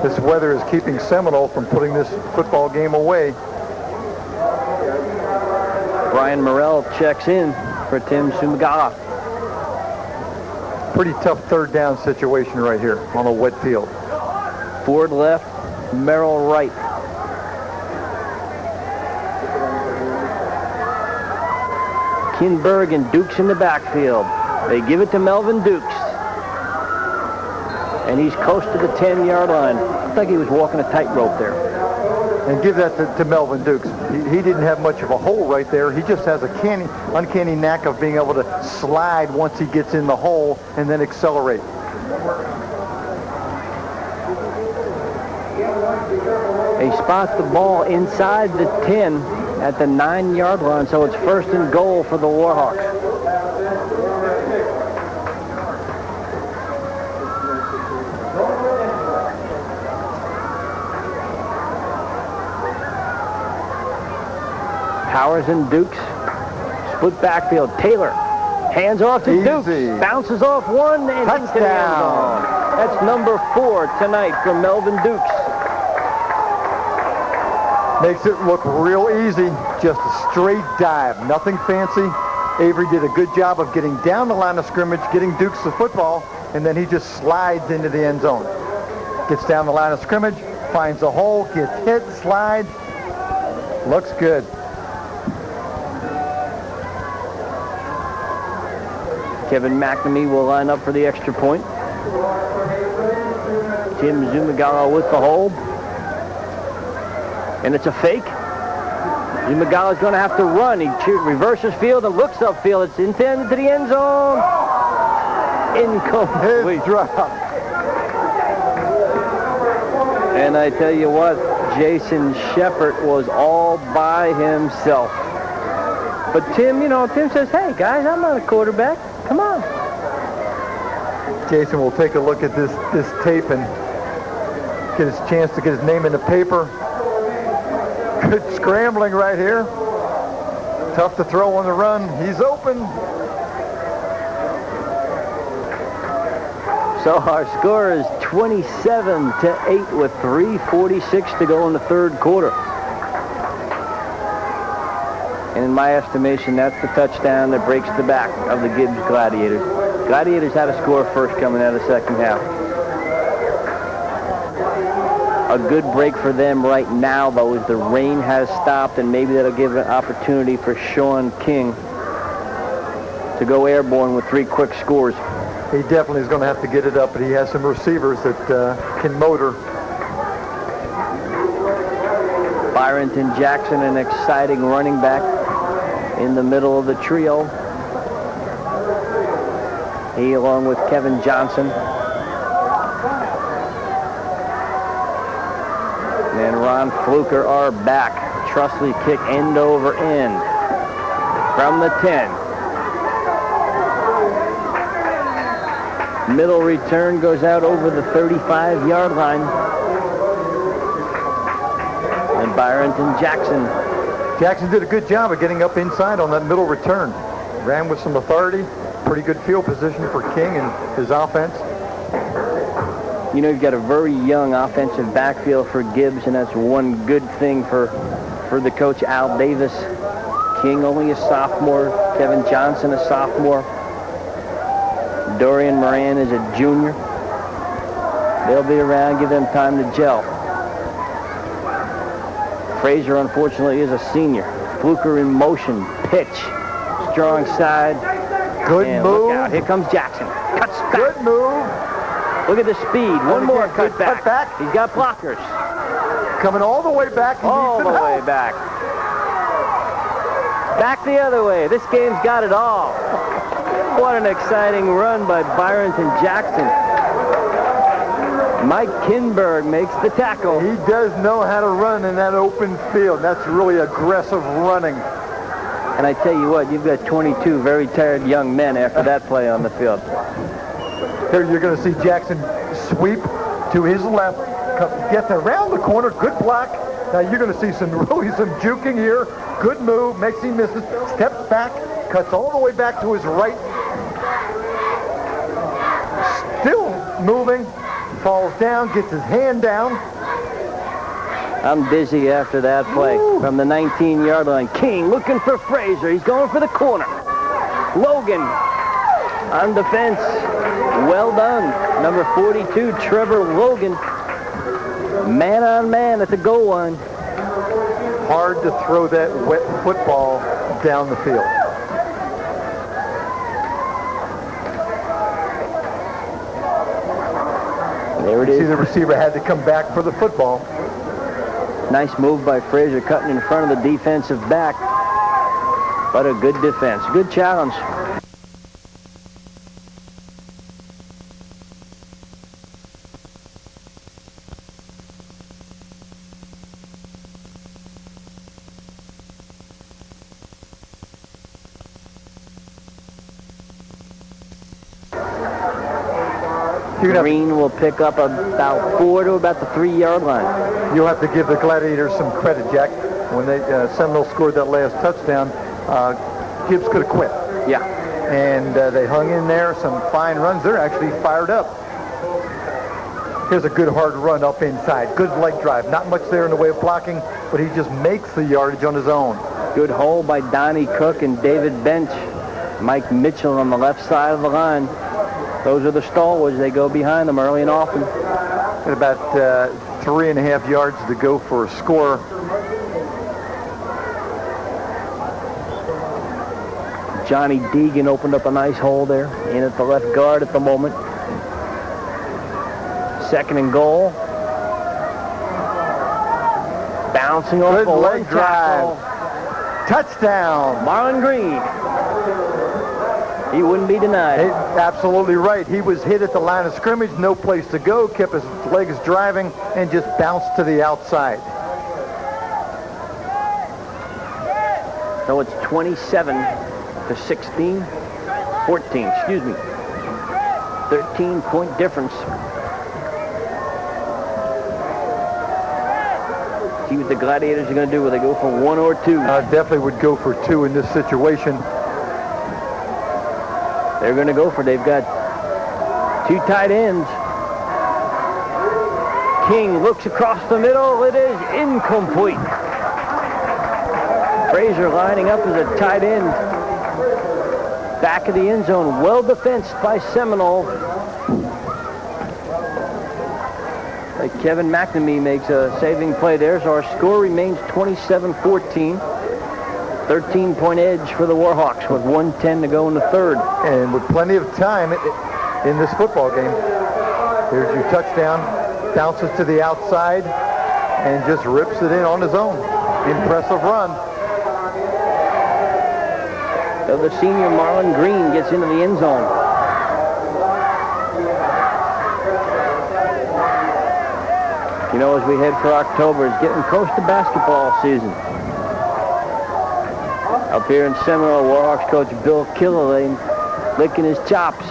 This weather is keeping Seminole from putting this football game away. Brian Morrell checks in for Tim Sumagala. Pretty tough third down situation right here on a wet field. Ford left, Merrill right. Kinberg and Dukes in the backfield. They give it to Melvin Dukes. And he's close to the 10-yard line. Looked like he was walking a tightrope there. And give that to Melvin Dukes. He didn't have much of a hole right there. He just has a uncanny knack of being able to slide once he gets in the hole and then accelerate. He spots the ball inside the 10 at the 9-yard line, so it's first and goal for the Warhawks. Powers and Dukes, split backfield. Taylor, hands off to Dukes, bounces off one and into the end zone. That's number 4 tonight for Melvin Dukes. Makes it look real easy, just a straight dive, nothing fancy. Avery did a good job of getting down the line of scrimmage, getting Dukes the football, and then he just slides into the end zone. Gets down the line of scrimmage, finds a hole, gets hit, slides. Looks good. Kevin McNamee will line up for the extra point. Tim Zumagala with the hold. And it's a fake. Magala's going to have to run. He reverses field and looks upfield. It's intended to the end zone. Incomplete. His drop. And I tell you what, Jason Shepard was all by himself. But Tim, Tim says, hey, guys, I'm not a quarterback. Come on. Jason will take a look at this tape and get his chance to get his name in the paper. Good scrambling right here. Tough to throw on the run. He's open. So our score is 27-8 with 3:46 to go in the third quarter. And in my estimation, that's the touchdown that breaks the back of the Gibbs Gladiators. Gladiators had to score first coming out of the second half. A good break for them right now, though, is the rain has stopped, and maybe that'll give an opportunity for Sean King to go airborne with 3 quick scores. He definitely is going to have to get it up, but he has some receivers that can motor. Byronton Jackson, an exciting running back in the middle of the trio. He, along with Kevin Johnson and Ron Fluker, are back. Trusley kick end over end from the 10. Middle return goes out over the 35-yard line. And Byronton Jackson. Jackson did a good job of getting up inside on that middle return. Ran with some authority. Pretty good field position for King and his offense. You've got a very young offensive backfield for Gibbs, and that's one good thing for the coach, Al Davis. King only a sophomore. Kevin Johnson a sophomore. Dorian Moran is a junior. They'll be around, give them time to gel. Frazier, unfortunately, is a senior. Fluker in motion. Pitch. Strong side. Good and move. Look out. Here comes Jackson. Cuts back. Good move. Look at the speed. One more cut back. back. He's got blockers. Coming all the way back. All the way back. Back the other way. This game's got it all. What an exciting run by Byronton Jackson. Mike Kinberg makes the tackle. He does know how to run in that open field. That's really aggressive running. And I tell you what, you've got 22 very tired young men after that play on the field. Here you're going to see Jackson sweep to his left, gets around the corner, good block. Now you're going to see some juking here. Good move, makes him misses, steps back, cuts all the way back to his right. Still moving, falls down, gets his hand down. I'm dizzy after that play. Ooh. From the 19-yard line. King looking for Frazier. He's going for the corner. Logan on defense. Well done. Number 42, Trevor Logan. Man on man at the goal line. Hard to throw that wet football down the field. There it is. See, the receiver had to come back for the football. Nice move by Frazier, cutting in front of the defensive back. But a good defense. Good challenge. Green will pick up about 4 to about the 3-yard line. You'll have to give the Gladiators some credit, Jack. When they Seminole scored that last touchdown, Gibbs could have quit. Yeah. And they hung in there, some fine runs. They're actually fired up. Here's a good hard run up inside. Good leg drive. Not much there in the way of blocking, but he just makes the yardage on his own. Good hole by Donnie Cook and David Bench. Mike Mitchell on the left side of the line. Those are the stalwarts. They go behind them early and often. At about 3.5 yards to go for a score. Johnny Deegan opened up a nice hole there. In at the left guard at the moment. 2nd and goal. Bouncing off Good a leg leg drive. tackle. Touchdown. Marlon Green. He wouldn't be denied. Absolutely right. He was hit at the line of scrimmage, no place to go, kept his legs driving, and just bounced to the outside. So it's 27-16. 14, excuse me. 13-point difference. See what the Gladiators are going to do. Will they go for one or two? Definitely would go for two in this situation. They're going to go for it. They've got two tight ends. King looks across the middle. It is incomplete. Frazier lining up as a tight end. Back of the end zone. Well defensed by Seminole. Kevin McNamee makes a saving play there, so our score remains 27-14. 13-point edge for the Warhawks with 1:10 to go in the third. And with plenty of time in this football game. Here's your touchdown. Bounces to the outside and just rips it in on his own. Impressive run. So the senior Marlon Green gets into the end zone. You know, as we head for October, it's getting close to basketball season. Up here in Seminole, Warhawks coach Bill Killalane licking his chops,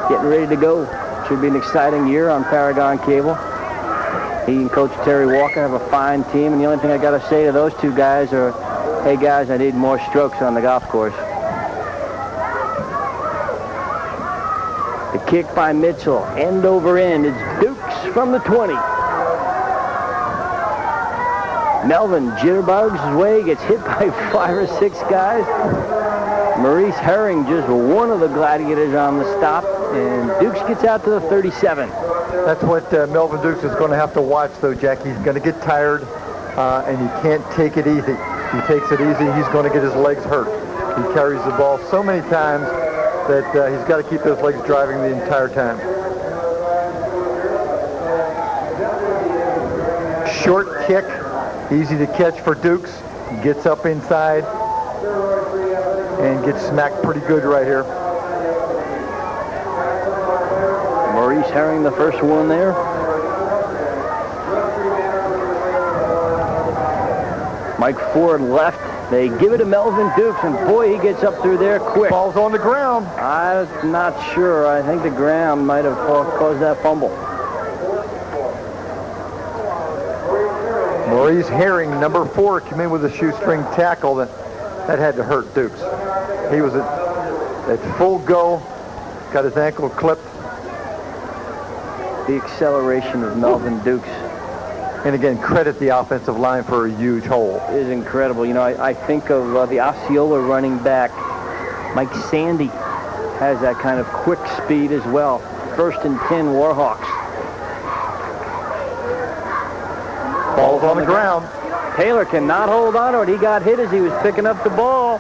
getting ready to go. Should be an exciting year on Paragon Cable. He and Coach Terry Walker have a fine team, and the only thing I got to say to those two guys are, hey guys, I need more strokes on the golf course. The kick by Mitchell, end over end. It's Dukes from the 20. Melvin jitterbugs his way, gets hit by 5 or 6 guys. Maurice Herring, just one of the Gladiators on the stop, and Dukes gets out to the 37. That's what Melvin Dukes is going to have to watch, though, Jack. He's going to get tired, and he can't take it easy. If he takes it easy, he's going to get his legs hurt. He carries the ball so many times that he's got to keep those legs driving the entire time. Short kick. Easy to catch for Dukes. Gets up inside and gets smacked pretty good right here. Maurice Herring, the first one there. Mike Ford left. They give it to Melvin Dukes, and boy, he gets up through there quick. Ball's on the ground. I'm not sure. I think the ground might have caused that fumble. Maurice Herring, number 4, came in with a shoestring tackle that had to hurt Dukes. He was at full go, got his ankle clipped. The acceleration of Melvin Dukes. And again, credit the offensive line for a huge hole. Is incredible. You know, I think of the Osceola running back. Mike Sandy has that kind of quick speed as well. 1st and 10 Warhawks. Ball's on the ground. Taylor cannot hold on to it. He got hit as he was picking up the ball.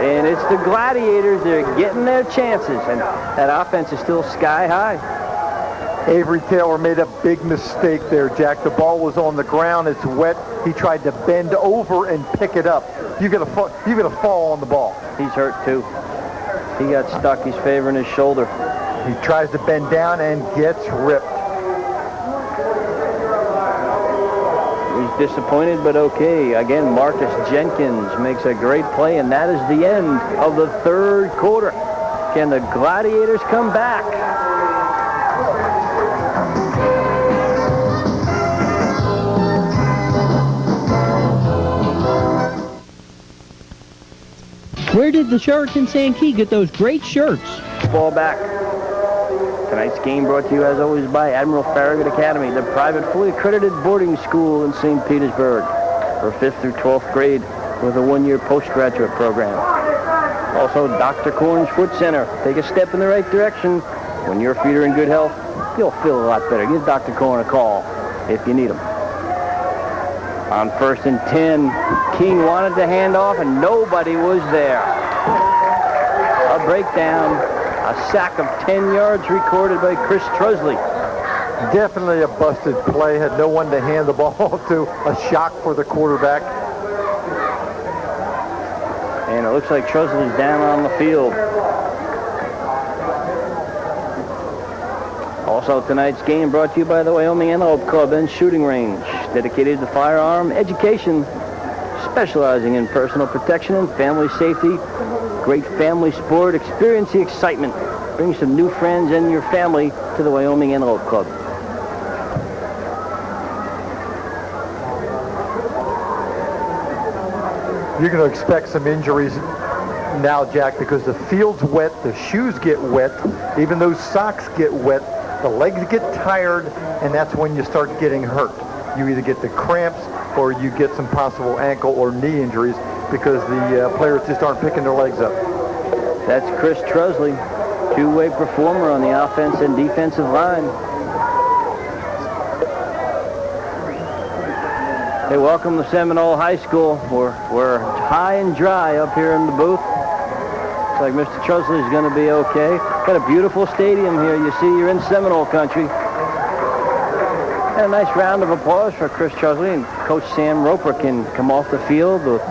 And it's the Gladiators. They're getting their chances. And that offense is still sky high. Avery Taylor made a big mistake there, Jack. The ball was on the ground. It's wet. He tried to bend over and pick it up. You're gonna fall on the ball. He's hurt too. He got stuck. He's favoring his shoulder. He tries to bend down and gets ripped. He's disappointed, but okay. Again, Marcus Jenkins makes a great play, and that is the end of the third quarter. Can the Gladiators come back? Where did the Sharks in Sankey get those great shirts? Ball back. Tonight's game brought to you, as always, by Admiral Farragut Academy, the private, fully accredited boarding school in St. Petersburg for 5th through 12th grade with a 1-year postgraduate program. Also, Dr. Korn's Foot Center. Take a step in the right direction. When your feet are in good health, you'll feel a lot better. Give Dr. Korn a call if you need him. On 1st and 10, King wanted to hand off, and nobody was there. A breakdown, a sack of 10 yards recorded by Chris Trusley. Definitely a busted play. Had no one to hand the ball to. A shock for the quarterback. And it looks like Trusley's down on the field. Also tonight's game brought to you by the Wyoming Antelope Club and Shooting Range, dedicated to firearm education, specializing in personal protection and family safety. Great family sport. Experience the excitement. Bring some new friends and your family to the Wyoming Antelope Club. You're going to expect some injuries now, Jack, because the field's wet, the shoes get wet, even those socks get wet, the legs get tired, and that's when you start getting hurt. You either get the cramps or you get some possible ankle or knee injuries because the players just aren't picking their legs up. That's Chris Trusley, two-way performer on the offense and defensive line. Hey, welcome to Seminole High School. We're high and dry up here in the booth. Looks like Mr. Trusley is going to be okay. Got a beautiful stadium here. You see, you're in Seminole country. And a nice round of applause for Chris Trusley, and Coach Sam Roper can come off the field with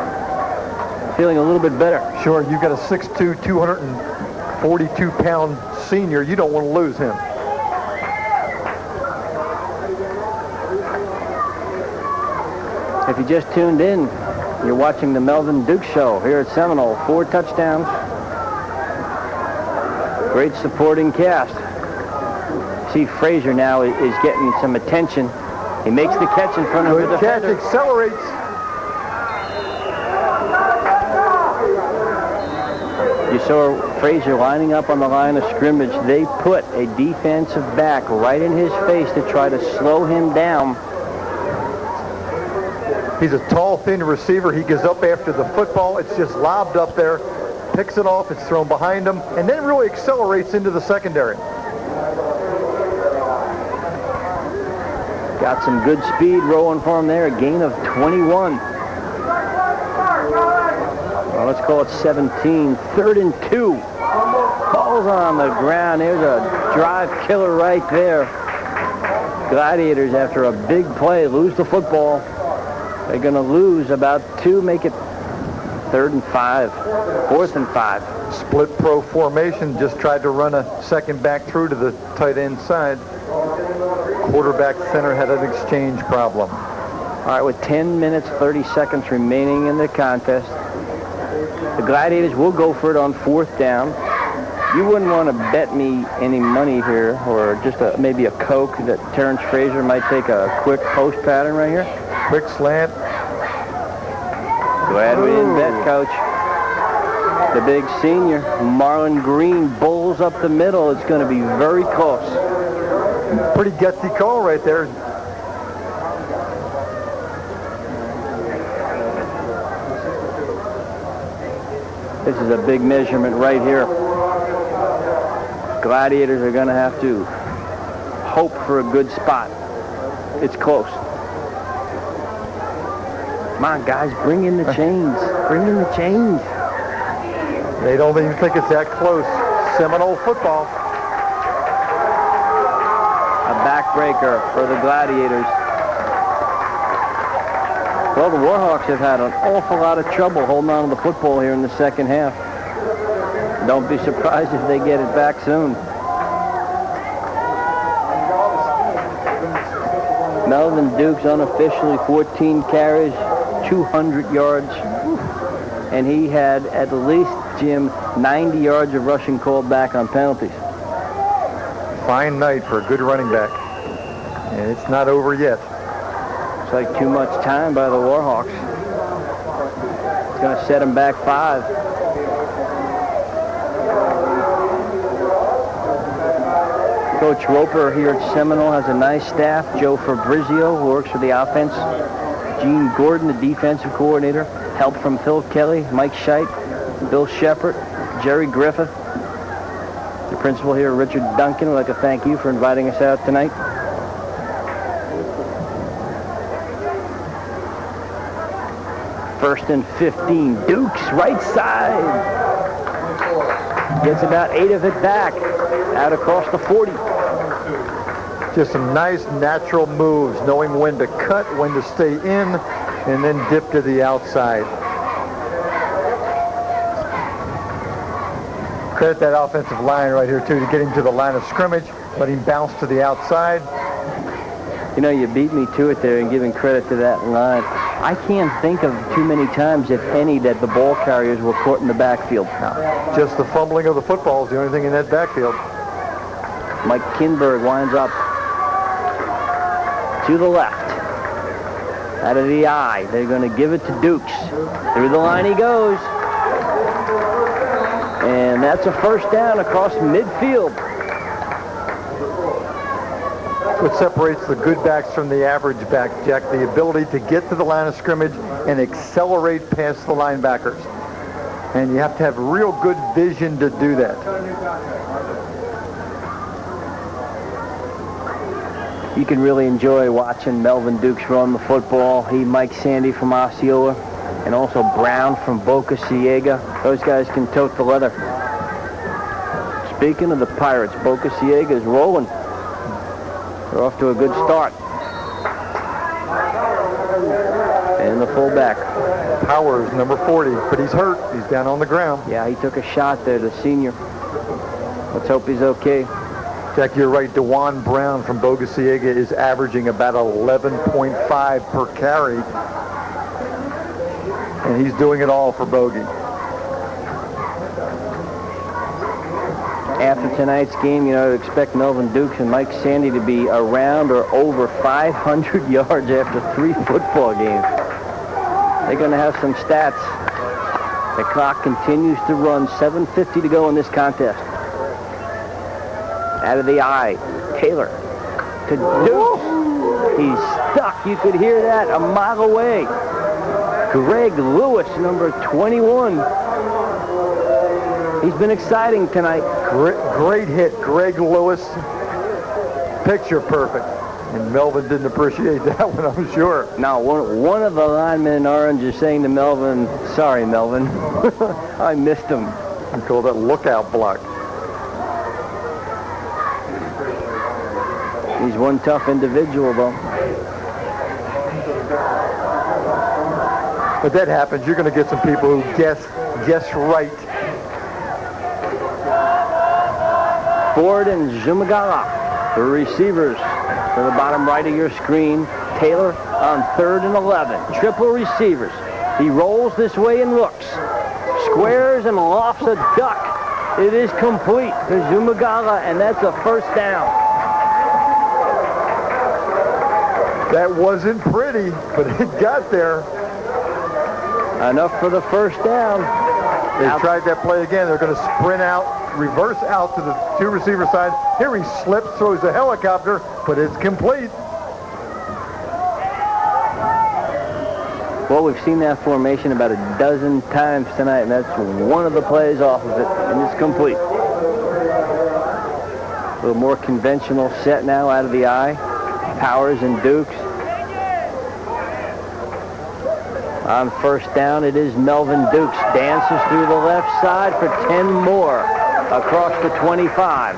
feeling a little bit better. Sure, you've got a 6'2", 242-pound senior. You don't want to lose him. If you just tuned in, you're watching the Melvin Duke Show here at Seminole. 4 touchdowns. Great supporting cast. See, Frazier now is getting some attention. He makes the catch in front of the defender. Good catch, accelerates. You saw Frazier lining up on the line of scrimmage. They put a defensive back right in his face to try to slow him down. He's a tall, thin receiver. He goes up after the football. It's just lobbed up there, picks it off, it's thrown behind him, and then really accelerates into the secondary. Got some good speed rolling for him there. A gain of 21. Well, let's call it 17. 3rd and 2. Ball's on the ground. There's a drive killer right there. Gladiators, after a big play, lose the football. They're going to lose about 2, make it 3rd and 5, 4th and 5. Split pro formation, just tried to run a second back through to the tight end side. Quarterback center had an exchange problem. All right, with 10 minutes, 30 seconds remaining in the contest, the Gladiators will go for it on 4th down. You wouldn't want to bet me any money here, or just maybe a Coke, that Terrence Frazier might take a quick post pattern right here? Quick slant. Glad we didn't bet, Coach. The big senior, Marlon Green, bowls up the middle. It's going to be very close. Pretty gutsy call right there. This is a big measurement right here. Gladiators are going to have to hope for a good spot. It's close. Come on, guys, bring in the chains. Bring in the chains. They don't even think it's that close. Seminole football. A backbreaker for the Gladiators. Well, the Warhawks have had an awful lot of trouble holding on to the football here in the second half. Don't be surprised if they get it back soon. Melvin Duke's unofficially 14 carries, 200 yards, and he had at least, Jim, 90 yards of rushing called back on penalties. Fine night for a good running back. And it's not over yet. It's like too much time by the Warhawks. It's going to set them back 5. Coach Roper here at Seminole has a nice staff. Joe Fabrizio, who works for the offense. Gene Gordon, the defensive coordinator. Help from Phil Kelly, Mike Scheit, Bill Shepard, Jerry Griffith. The principal here, Richard Duncan, would like to thank you for inviting us out tonight. First and 15. Dukes, right side. Gets about 8 of it back. Out across the 40. Just some nice natural moves, knowing when to cut, when to stay in, and then dip to the outside. Credit that offensive line right here, too, to get him to the line of scrimmage, let him bounce to the outside. You know, you beat me to it there in giving credit to that line. I can't think of too many times, if any, that the ball carriers were caught in the backfield. Just the fumbling of the football is the only thing in that backfield. Mike Kinberg winds up to the left. Out of the eye. They're going to give it to Dukes. Through the line he goes. And that's a first down across midfield. What separates the good backs from the average back, Jack, the ability to get to the line of scrimmage and accelerate past the linebackers. And you have to have real good vision to do that. You can really enjoy watching Melvin Dukes run the football. Mike Sandy from Osceola, and also Brown from Boca Ciega. Those guys can tote the leather. Speaking of the Pirates, Boca Ciega is rolling. They're off to a good start. And the fullback. Powers, number 40, but he's hurt. He's down on the ground. Yeah, he took a shot there, the senior. Let's hope he's okay. Jack, you're right. DeJuan Brown from Boca Ciega is averaging about 11.5 per carry. And he's doing it all for Bogey. After tonight's game, you know, I expect Melvin Dukes and Mike Sandy to be around or over 500 yards after 3 football games. They're going to have some stats. The clock continues to run. 7:50 to go in this contest. Out of the eye, Taylor to Dukes. He's stuck. You could hear that a mile away. Greg Lewis, number 21. He's been exciting tonight. Great hit, Greg Lewis. Picture perfect. And Melvin didn't appreciate that one, I'm sure. Now, one of the linemen in orange is saying to Melvin, sorry, Melvin. I missed him. We call that lookout block. He's one tough individual, though. But that happens. You're going to get some people who guess right. Ford and Zumagala, the receivers to the bottom right of your screen. Taylor on 3rd and 11. Triple receivers. He rolls this way and looks. Squares and lofts a duck. It is complete to Zumagala, and that's a first down. That wasn't pretty, but it got there. Enough for the first down. They tried that play again. They're going to sprint out, reverse out to the 2 receiver side. Here he slips, throws a helicopter, but it's complete. Well, we've seen that formation about a dozen times tonight, and that's one of the plays off of it, and it's complete. A little more conventional set now out of the eye. Powers and Dukes. On first down, it is Melvin Dukes. Dances through the left side for 10 more across the 25.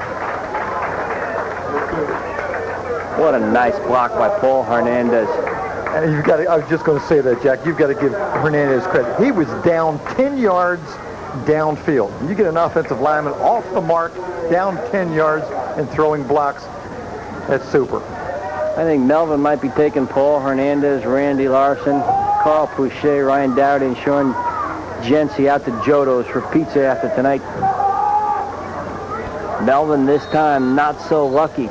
What a nice block by Paul Hernandez. And you've got to, I was just going to say that, Jack. You've got to give Hernandez credit. He was down 10 yards downfield. You get an offensive lineman off the mark, down 10 yards, and throwing blocks. That's super. I think Melvin might be taking Paul Hernandez, Randy Larson, Carl Pouchet, Ryan Dowdy, and Sean Jency out to Jodo's for pizza after tonight. Melvin this time not so lucky.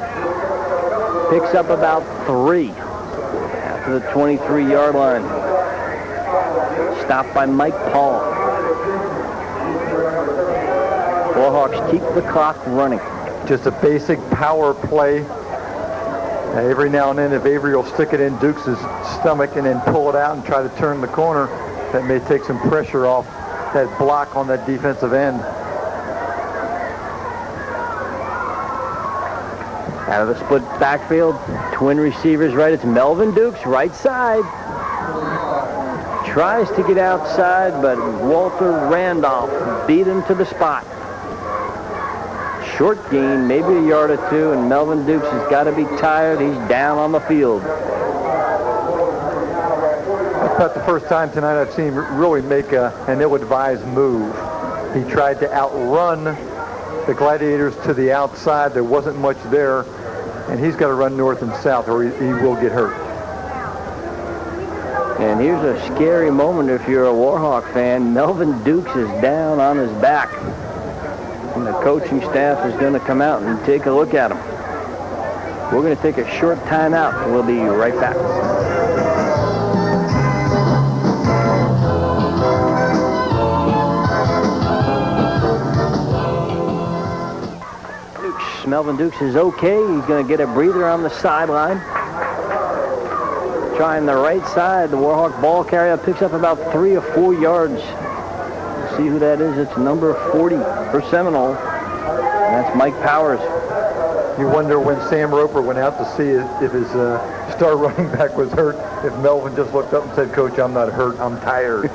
Picks up about 3 after the 23-yard line. Stopped by Mike Paul. Warhawks keep the clock running. Just a basic power play. Every now and then, if Avery will stick it in Dukes' stomach and then pull it out and try to turn the corner, that may take some pressure off that block on that defensive end. Out of the split backfield, twin receivers right. It's Melvin Dukes, right side. Tries to get outside, but Walter Randolph beat him to the spot. Short gain, maybe a yard or 2, and Melvin Dukes has got to be tired. He's down on the field. That's not the first time tonight I've seen him really make an ill-advised move. He tried to outrun the Gladiators to the outside. There wasn't much there, and he's got to run north and south or he will get hurt. And here's a scary moment if you're a Warhawk fan. Melvin Dukes is down on his back. And the coaching staff is going to come out and take a look at him. We're going to take a short timeout. We'll be right back. Melvin Dukes is okay. He's going to get a breather on the sideline. Trying the right side. The Warhawk ball carrier picks up about 3 or 4 yards. See who that is. It's number 40 for Seminole. And that's Mike Powers. You wonder when Sam Roper went out to see if his star running back was hurt, if Melvin just looked up and said, "Coach, I'm not hurt. I'm tired."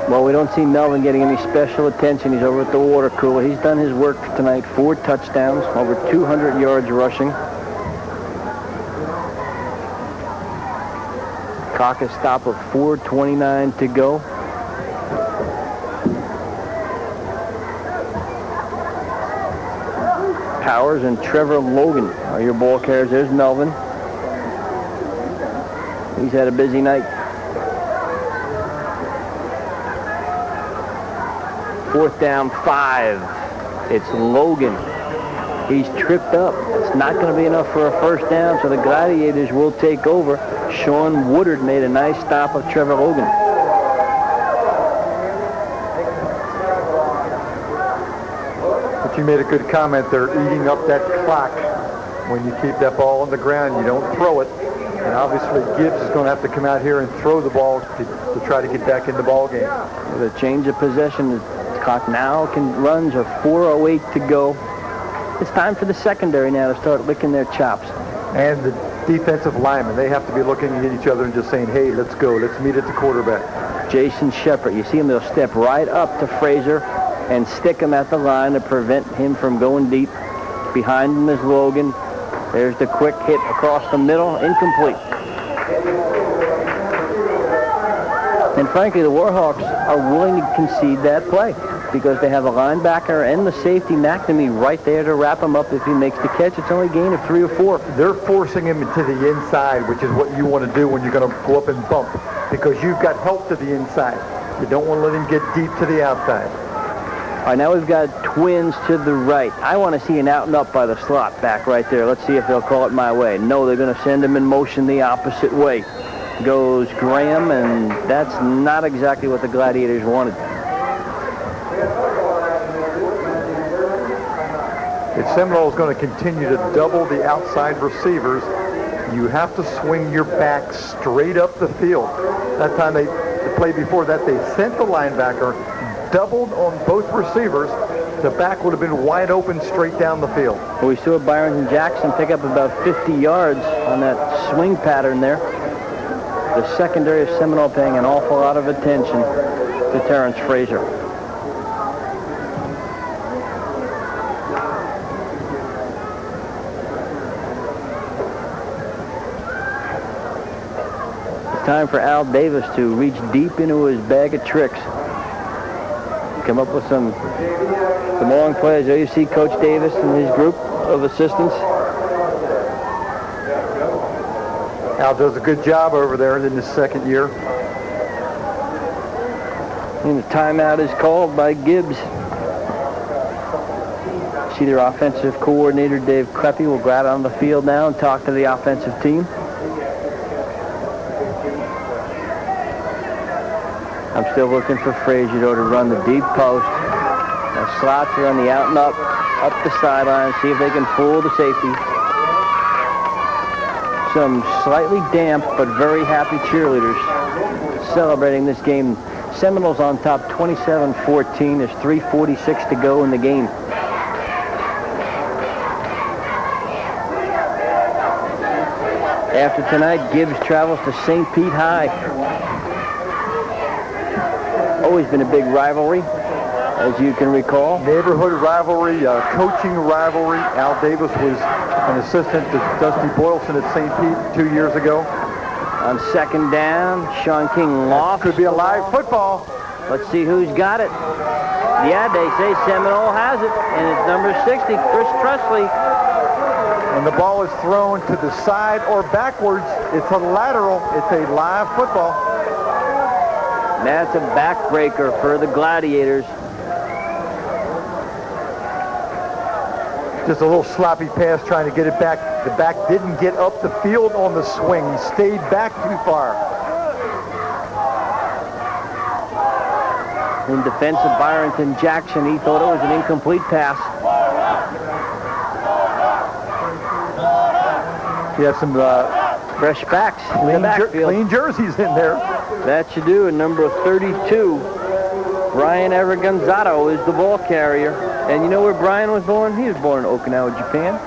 Well, we don't see Melvin getting any special attention. He's over at the water cooler. He's done his work tonight. 4 touchdowns, over 200 yards rushing. Clock is stop of 4:29 to go. Powers and Trevor Logan are your ball carriers. There's Melvin. He's had a busy night. 4th down, 5. It's Logan. He's tripped up. It's not going to be enough for a first down, so the Gladiators will take over. Sean Woodard made a nice stop of Trevor Logan. But you made a good comment there, eating up that clock. When you keep that ball on the ground, you don't throw it. And obviously Gibbs is going to have to come out here and throw the ball to try to get back in the ball game. With a change of possession, clock now runs a 4:08 to go. It's time for the secondary now to start licking their chops. And the defensive linemen, they have to be looking at each other and just saying, "Hey, let's go. Let's meet at the quarterback." Jason Shepard, you see him, they'll step right up to Frazier and stick him at the line to prevent him from going deep. Behind him is Logan. There's the quick hit across the middle, incomplete. And frankly, the Warhawks are willing to concede that play because they have a linebacker and the safety, McNamee, right there to wrap him up if he makes the catch. It's only a gain of 3 or 4. They're forcing him to the inside, which is what you want to do when you're going to go up and bump, because you've got help to the inside. You don't want to let him get deep to the outside. All right, now we've got twins to the right. I want to see an out and up by the slot back right there. Let's see if they'll call it my way. No, they're going to send him in motion the opposite way. Goes Graham, and that's not exactly what the Gladiators wanted. If Seminole is going to continue to double the outside receivers, you have to swing your back straight up the field. That time the play before that, they sent the linebacker, doubled on both receivers. The back would have been wide open straight down the field. We saw Byron Jackson pick up about 50 yards on that swing pattern there. The secondary of Seminole paying an awful lot of attention to Terrence Frazier. It's time for Al Davis to reach deep into his bag of tricks. Come up with some long plays. There you see Coach Davis and his group of assistants. Al does a good job over there in his second year. And the timeout is called by Gibbs. See their offensive coordinator, Dave Kleppe, will go out on the field now and talk to the offensive team. I'm still looking for Frazier to run the deep post. Now slots are on the out and up the sideline, see if they can fool the safety. Some slightly damp but very happy cheerleaders celebrating this game. Seminoles on top 27-14. There's 3:46 to go in the game. After tonight, Gibbs travels to St. Pete High. Always been a big rivalry, as you can recall. Neighborhood rivalry, coaching rivalry. Al Davis was an assistant to Dusty Boylston at St. Pete 2 years ago. On second down, Sean King lofts. Could be a live football. Let's see who's got it. Yeah, they say Seminole has it, and it's number 60, Chris Tresley. When the ball is thrown to the side or backwards, it's a lateral. It's a live football. That's a backbreaker for the Gladiators. Just a little sloppy pass trying to get it back. The back didn't get up the field on the swing. He stayed back too far. In defense of Byronton Jackson, he thought it was an incomplete pass. You have some fresh backs in the backfield. Clean jerseys in there. That you do. And number 32, Brian Aragonzato is the ball carrier. And you know where Brian was born? He was born in Okinawa, Japan.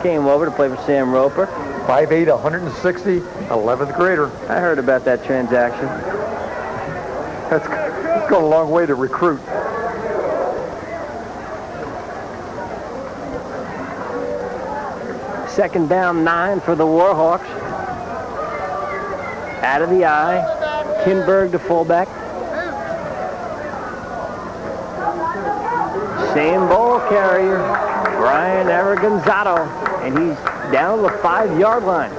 Came over to play for Sam Roper. 5'8", 160, 11th grader. I heard about that transaction. That's gone a long way to recruit. Second down, 9 for the Warhawks. Out of the eye. Kinberg, the fullback. Same ball carrier, Brian Aragonzato, and he's down to the 5-yard line.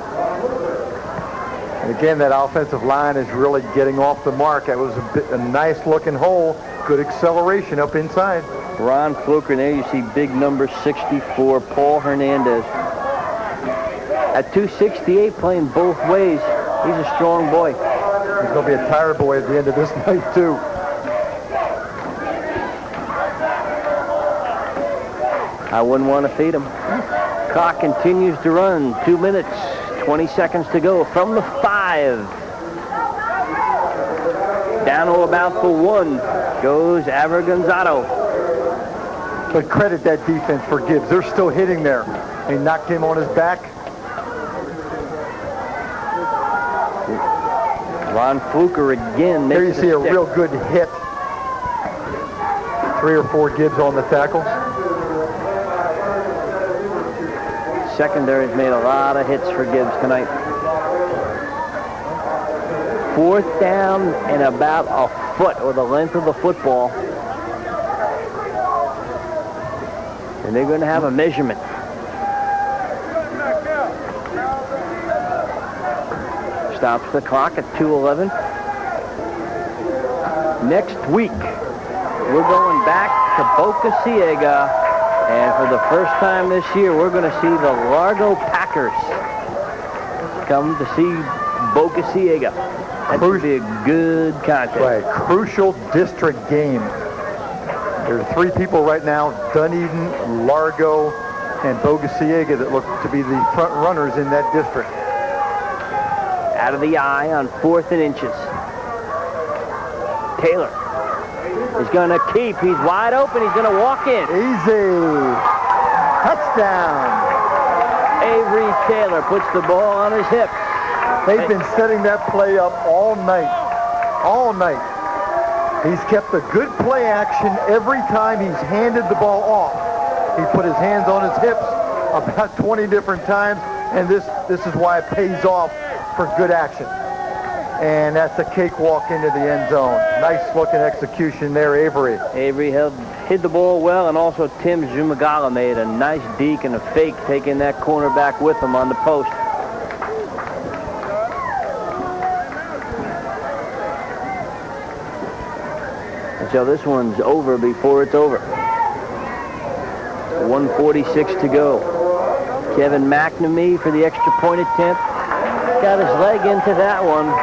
And again, that offensive line is really getting off the mark. That was a nice-looking hole. Good acceleration up inside. Ron Fluker, and there you see big number 64, Paul Hernandez. At 268, playing both ways. He's a strong boy. He's going to be a tired boy at the end of this night, too. I wouldn't want to feed him. Clock continues to run. 2 minutes, 20 seconds to go from the 5. Down to about the 1 goes Aragonzato. But credit that defense for Gibbs. They're still hitting there. They knocked him on his back. Ron Fluker again. There you see a real good hit. 3 or 4 Gibbs on the tackle. Secondary's made a lot of hits for Gibbs tonight. 4th down and about a foot, or the length of the football. And they're going to have a measurement. Stops the clock at 2:11. Next week, we're going back to Boca Ciega. And for the first time this year, we're going to see the Largo Packers come to see Boca Ciega. That should be a good contest. Right, crucial district game. There are 3 people right now, Dunedin, Largo, and Boca Ciega, that look to be the front runners in that district. Out of the eye on 4th and inches. Taylor is going to keep. He's wide open. He's going to walk in. Easy. Touchdown. Avery Taylor puts the ball on his hip. They've been setting that play up all night. All night. He's kept a good play action every time he's handed the ball off. He put his hands on his hips about 20 different times, and this is why it pays off for good action. And that's a cakewalk into the end zone. Nice looking execution there, Avery. Avery hid the ball well, and also Tim Zumagala made a nice deke and a fake, taking that cornerback with him on the post. And so this one's over before it's over. 1:46 to go. Kevin McNamee for the extra point attempt. Got his leg into that one.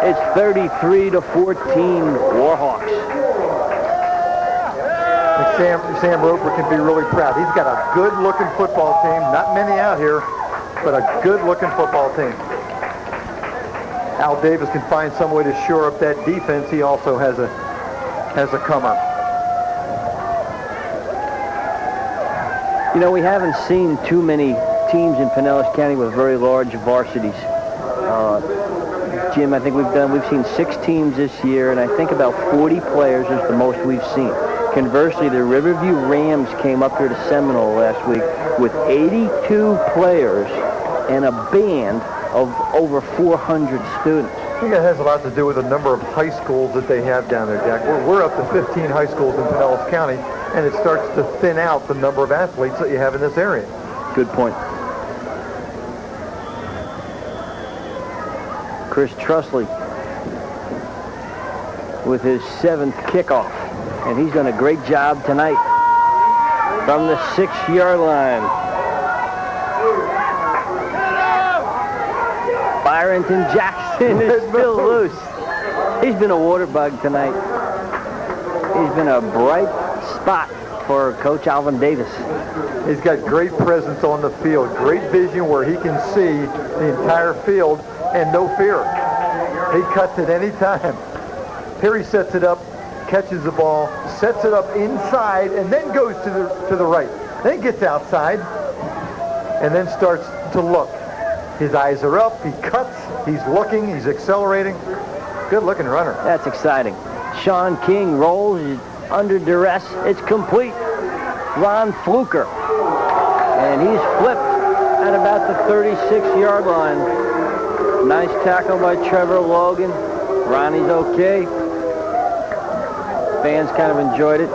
It's 33-14 Warhawks. Sam Roper can be really proud. He's got a good-looking football team. Not many out here, but a good-looking football team. Al Davis can find some way to shore up that defense. He also has a comer. You know, we haven't seen too many teams in Pinellas County with very large varsities. Jim, I think we've seen 6 teams this year, and I think about 40 players is the most we've seen. Conversely, the Riverview Rams came up here to Seminole last week with 82 players and a band of over 400 students. I think it has a lot to do with the number of high schools that they have down there, Jack. We're up to 15 high schools in Pinellas County, and it starts to thin out the number of athletes that you have in this area. Good point. Chris Trusley with his 7th kickoff, and he's done a great job tonight from the 6-yard line. Byronton Jackson is still loose. He's been a water bug tonight. He's been a bright spot for Coach Alvin Davis. He's got great presence on the field, great vision where he can see the entire field and no fear. He cuts it any time. Here he sets it up, catches the ball, sets it up inside, and then goes to the right. Then he gets outside and then starts to look. His eyes are up, he cuts, he's looking, he's accelerating. Good looking runner. That's exciting. Sean King rolls, he's under duress. It's complete. Ron Fluker. And he's flipped at about the 36-yard line. Nice tackle by Trevor Logan. Ronnie's okay. Fans kind of enjoyed it.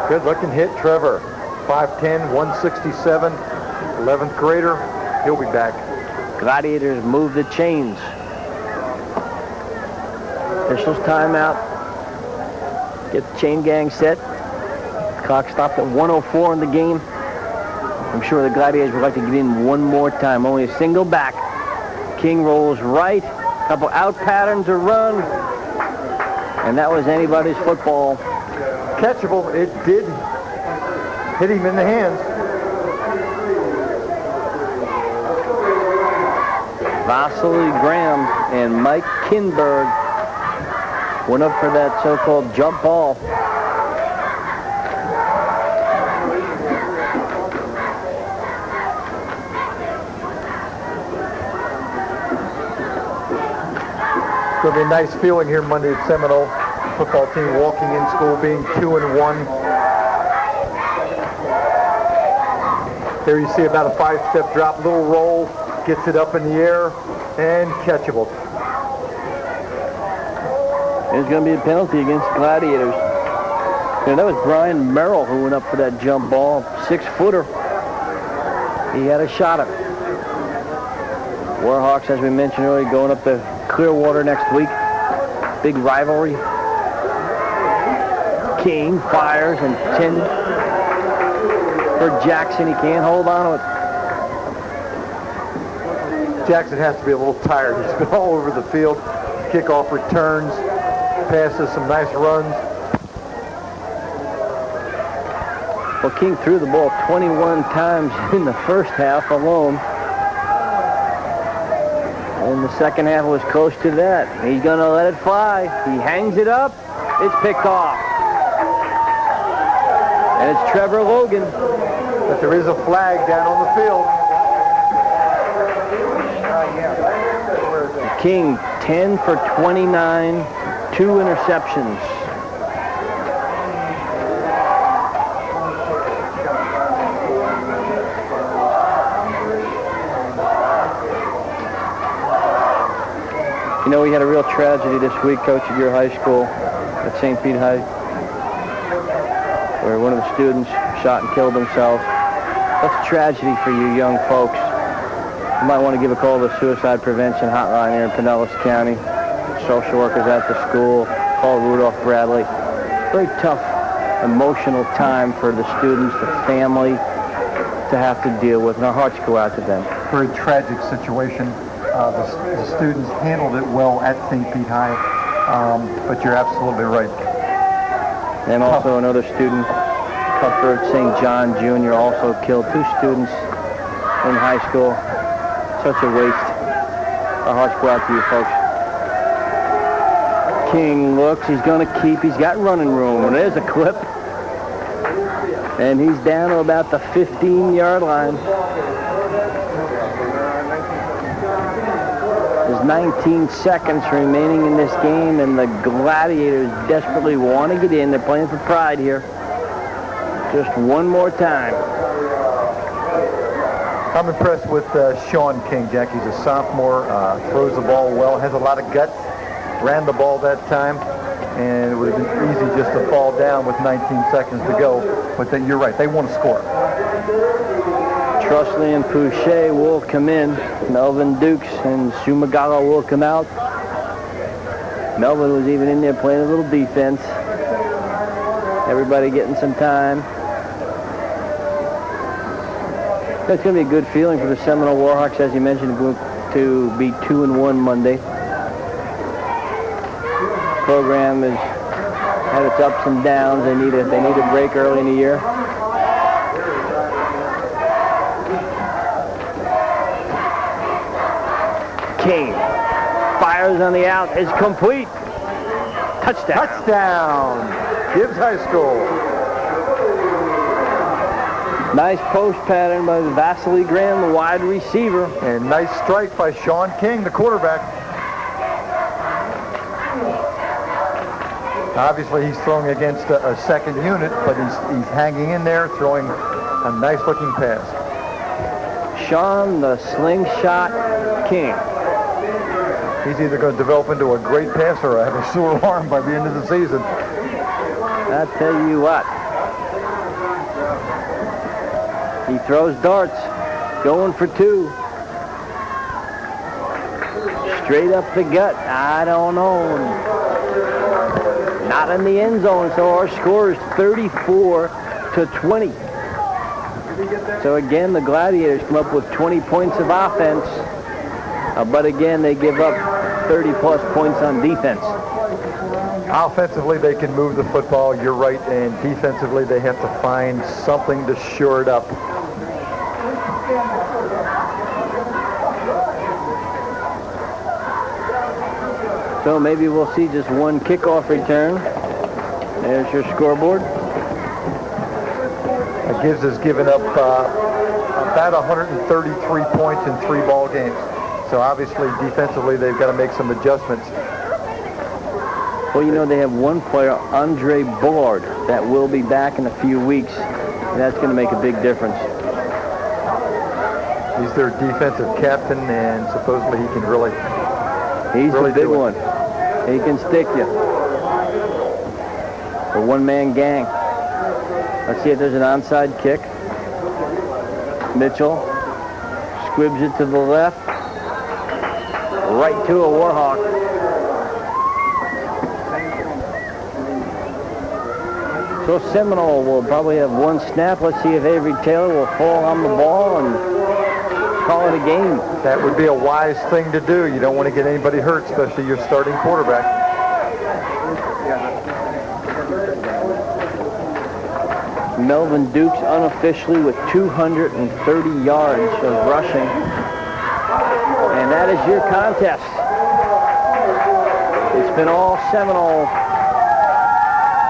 Good looking hit, Trevor. 5'10", 167, 11th grader. He'll be back. Gladiators move the chains. Officials timeout. Get the chain gang set. Clock stopped at 1:04 in the game. I'm sure the Gladiators would like to get in one more time. Only a single back. King rolls right. Couple out patterns, a run. And that was anybody's football. Catchable. It did hit him in the hands. Vasily Graham and Mike Kinberg went up for that so-called jump ball. It's going to be a nice feeling here Monday at Seminole. Football team walking in school being 2-1. Here you see about a 5-step drop, little roll, gets it up in the air, and catchable. There's going to be a penalty against the Gladiators. And that was Brian Merrill who went up for that jump ball, 6-footer. He had a shot at it. Warhawks, as we mentioned earlier, going up to Clearwater next week. Big rivalry. King fires intended for Jackson. He can't hold on to it. Jackson has to be a little tired. He's been all over the field. Kickoff returns, passes some nice runs. Well, King threw the ball 21 times in the first half alone. And the second half was close to that. He's going to let it fly. He hangs it up. It's picked off. And it's Trevor Logan. But there is a flag down on the field. King, 10 for 29, 2 interceptions. You know, we had a real tragedy this week, Coach, at your high school, at St. Pete High, where one of the students shot and killed themselves. That's a tragedy for you young folks. You might want to give a call to the Suicide Prevention Hotline here in Pinellas County. Social workers at the school. Call Rudolph Bradley. Very tough, emotional time for the students, the family, to have to deal with, and our hearts go out to them. Very tragic situation. The students handled it well at St. Pete High, but you're absolutely right. And also another student, Cuthbert St. John Jr., also killed 2 students in high school. Such a waste. Our hearts go out to you, folks. King looks, he's going to keep, he's got running room. And there's a clip. And he's down to about the 15-yard line. There's 19 seconds remaining in this game, and the Gladiators desperately want to get in. They're playing for pride here. Just one more time. I'm impressed with Sean King, Jack. He's a sophomore, throws the ball well, has a lot of guts, ran the ball that time, and it would have been easy just to fall down with 19 seconds to go. But then you're right, they want to score. Trustley and Pouchet will come in. Melvin Dukes and Sumagala will come out. Melvin was even in there playing a little defense. Everybody getting some time. That's going to be a good feeling for the Seminole Warhawks, as you mentioned, to be 2-1 Monday. Program has had its ups and downs. They need a break early in the year. King fires on the out, is complete. Touchdown. Touchdown. Gibbs High School. Nice post pattern by Vasily Graham, the wide receiver. And nice strike by Sean King, the quarterback. Obviously, he's throwing against a second unit, but he's hanging in there, throwing a nice-looking pass. Sean, the slingshot King. He's either going to develop into a great passer or have a sore arm by the end of the season. I tell you what. He throws darts, going for 2. Straight up the gut. I don't know. Not in the end zone, so our score is 34-20. So again, the Gladiators come up with 20 points of offense, but again, they give up 30-plus points on defense. Offensively, they can move the football, you're right, and defensively, they have to find something to shore it up. So maybe we'll see just one kickoff return. There's your scoreboard. Gibbs has given up about 133 points in 3 ball games. So obviously, defensively, they've got to make some adjustments. Well, you know, they have one player, Andre Bullard, that will be back in a few weeks. And that's going to make a big difference. He's their defensive captain, and supposedly he can really He's the big one. He can stick you. A one-man gang. Let's see if there's an onside kick. Mitchell squibs it to the left. Right to a Warhawk. So Seminole will probably have one snap. Let's see if Avery Taylor will fall on the ball and call it a game. That would be a wise thing to do. You don't want to get anybody hurt, especially your starting quarterback. Melvin Dukes unofficially with 230 yards of rushing. And that is your contest. It's been all Seminole.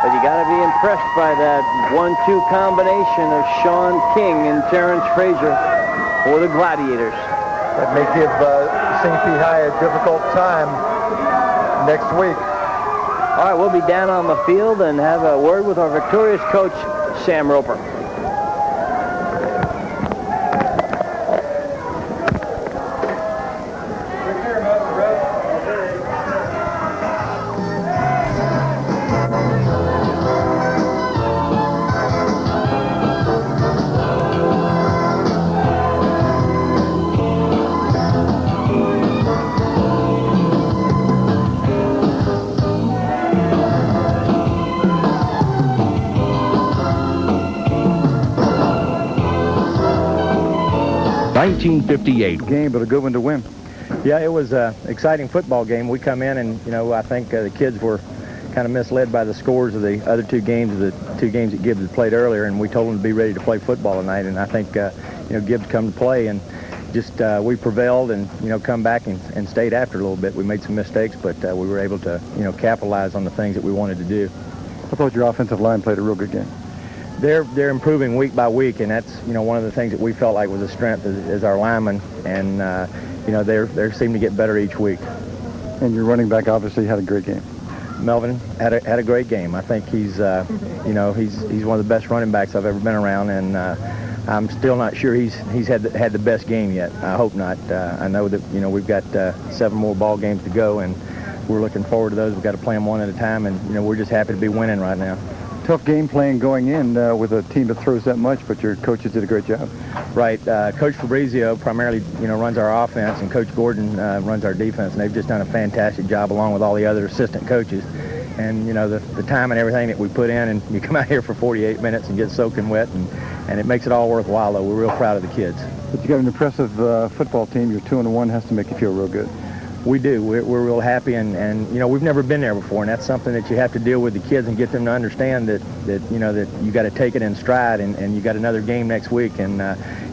But you got to be impressed by that 1-2 combination of Sean King and Terrence Frazier for the Gladiators. That may give St. Pete High a difficult time next week. All right, we'll be down on the field and have a word with our victorious coach, Sam Roper. 1958. Game, but a good one to win. Yeah, it was an exciting football game. We come in and, I think the kids were kind of misled by the scores of the other 2 games, the 2 games that Gibbs had played earlier, and we told them to be ready to play football tonight. And I think, Gibbs come to play, and just we prevailed and, come back and stayed after a little bit. We made some mistakes, but we were able to, capitalize on the things that we wanted to do. I thought your offensive line played a real good game. They're improving week by week, and that's one of the things that we felt like was a strength is our linemen, and they seem to get better each week. And your running back obviously had a great game. Melvin had a great game. I think he's he's one of the best running backs I've ever been around, and I'm still not sure he's had the best game yet. I hope not. I know that we've got 7 more ball games to go, and we're looking forward to those. We've got to play them one at a time, and we're just happy to be winning right now. Tough game plan going in with a team that throws that much, but your coaches did a great job. Right. Coach Fabrizio primarily, runs our offense, and Coach Gordon runs our defense, and they've just done a fantastic job along with all the other assistant coaches. And, the time and everything that we put in, and you come out here for 48 minutes and get soaking wet, and it makes it all worthwhile, though. We're real proud of the kids. But you got an impressive football team. Your 2-1 has to make you feel real good. We do. We're real happy, and we've never been there before, and that's something that you have to deal with the kids and get them to understand that you got to take it in stride, and you got another game next week, and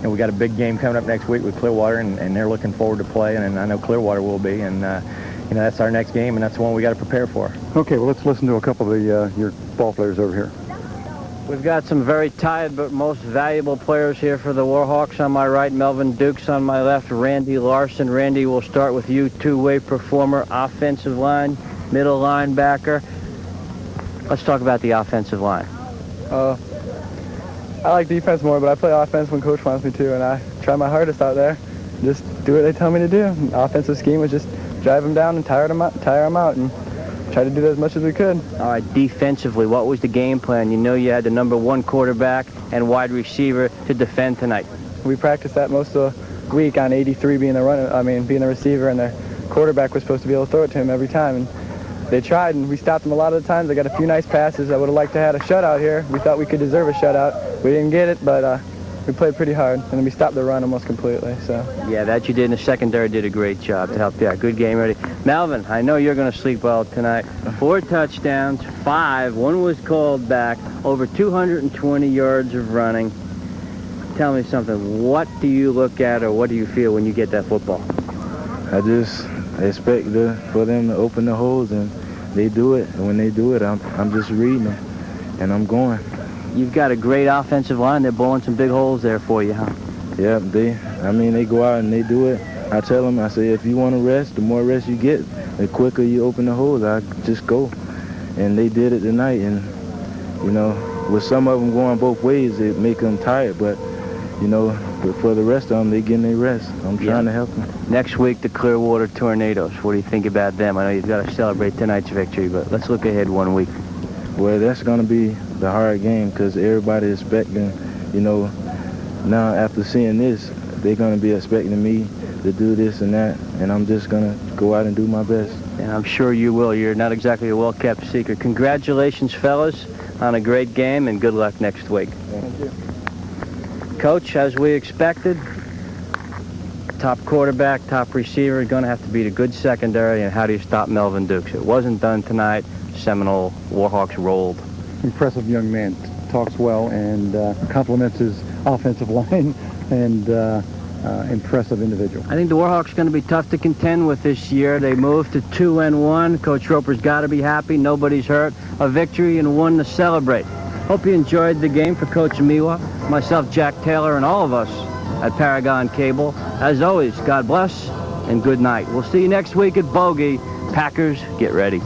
we got a big game coming up next week with Clearwater, and they're looking forward to playing, and I know Clearwater will be, and that's our next game, and that's the one we got to prepare for. Okay, well, let's listen to a couple of your ball players over here. We've got some very tired but most valuable players here for the Warhawks. On my right, Melvin Dukes. On my left, Randy Larson. Randy, we'll start with you, two-way performer, offensive line, middle linebacker. Let's talk about the offensive line. I like defense more, but I play offense when Coach wants me to, and I try my hardest out there. Just do what they tell me to do. The offensive scheme was just drive them down and tire them out, and try to do that as much as we could. All right, defensively, what was the game plan? You had the number 1 quarterback and wide receiver to defend tonight. We practiced that most of the week on 83 being the receiver, and their quarterback was supposed to be able to throw it to him every time. And they tried, and we stopped them a lot of the times. They got a few nice passes. I would have liked to have had a shutout here. We thought we could deserve a shutout. We didn't get it, but we played pretty hard, and then we stopped the run almost completely. So yeah, that you did, and the secondary did a great job to help you out. Good game, ready. Melvin, I know you're going to sleep well tonight. 4 touchdowns, 5. 1 was called back. Over 220 yards of running. Tell me something. What do you look at, or what do you feel when you get that football? I just expect for them to open the holes, and they do it. And when they do it, I'm just reading them, and I'm going. You've got a great offensive line. They're blowing some big holes there for you, huh? Yeah, they go out and they do it. I tell them, I say, if you want to rest, the more rest you get, the quicker you open the holes. I just go. And they did it tonight. And, with some of them going both ways, it make them tired. But, but for the rest of them, they getting their rest. I'm trying to help them. Next week, the Clearwater Tornadoes. What do you think about them? I know you've got to celebrate tonight's victory, but let's look ahead 1 week. Well, that's going to be the hard game because everybody is expecting, now after seeing this, they're going to be expecting me to do this and that, and I'm just going to go out and do my best. And I'm sure you will. You're not exactly a well-kept secret. Congratulations, fellas, on a great game, and good luck next week. Thank you. Coach, as we expected, top quarterback, top receiver, going to have to beat a good secondary, and how do you stop Melvin Dukes? It wasn't done tonight. Seminole Warhawks rolled. Impressive young man, talks well, and compliments his offensive line, and impressive individual. I think the Warhawks are going to be tough to contend with this year. They moved to 2-1. Coach Roper's got to be happy. Nobody's hurt. A victory and 1 to celebrate. Hope you enjoyed the game. For Coach Miwa, myself, Jack Taylor, and all of us at Paragon Cable. As always, God bless and good night. We'll see you next week at Bogey. Packers, get ready.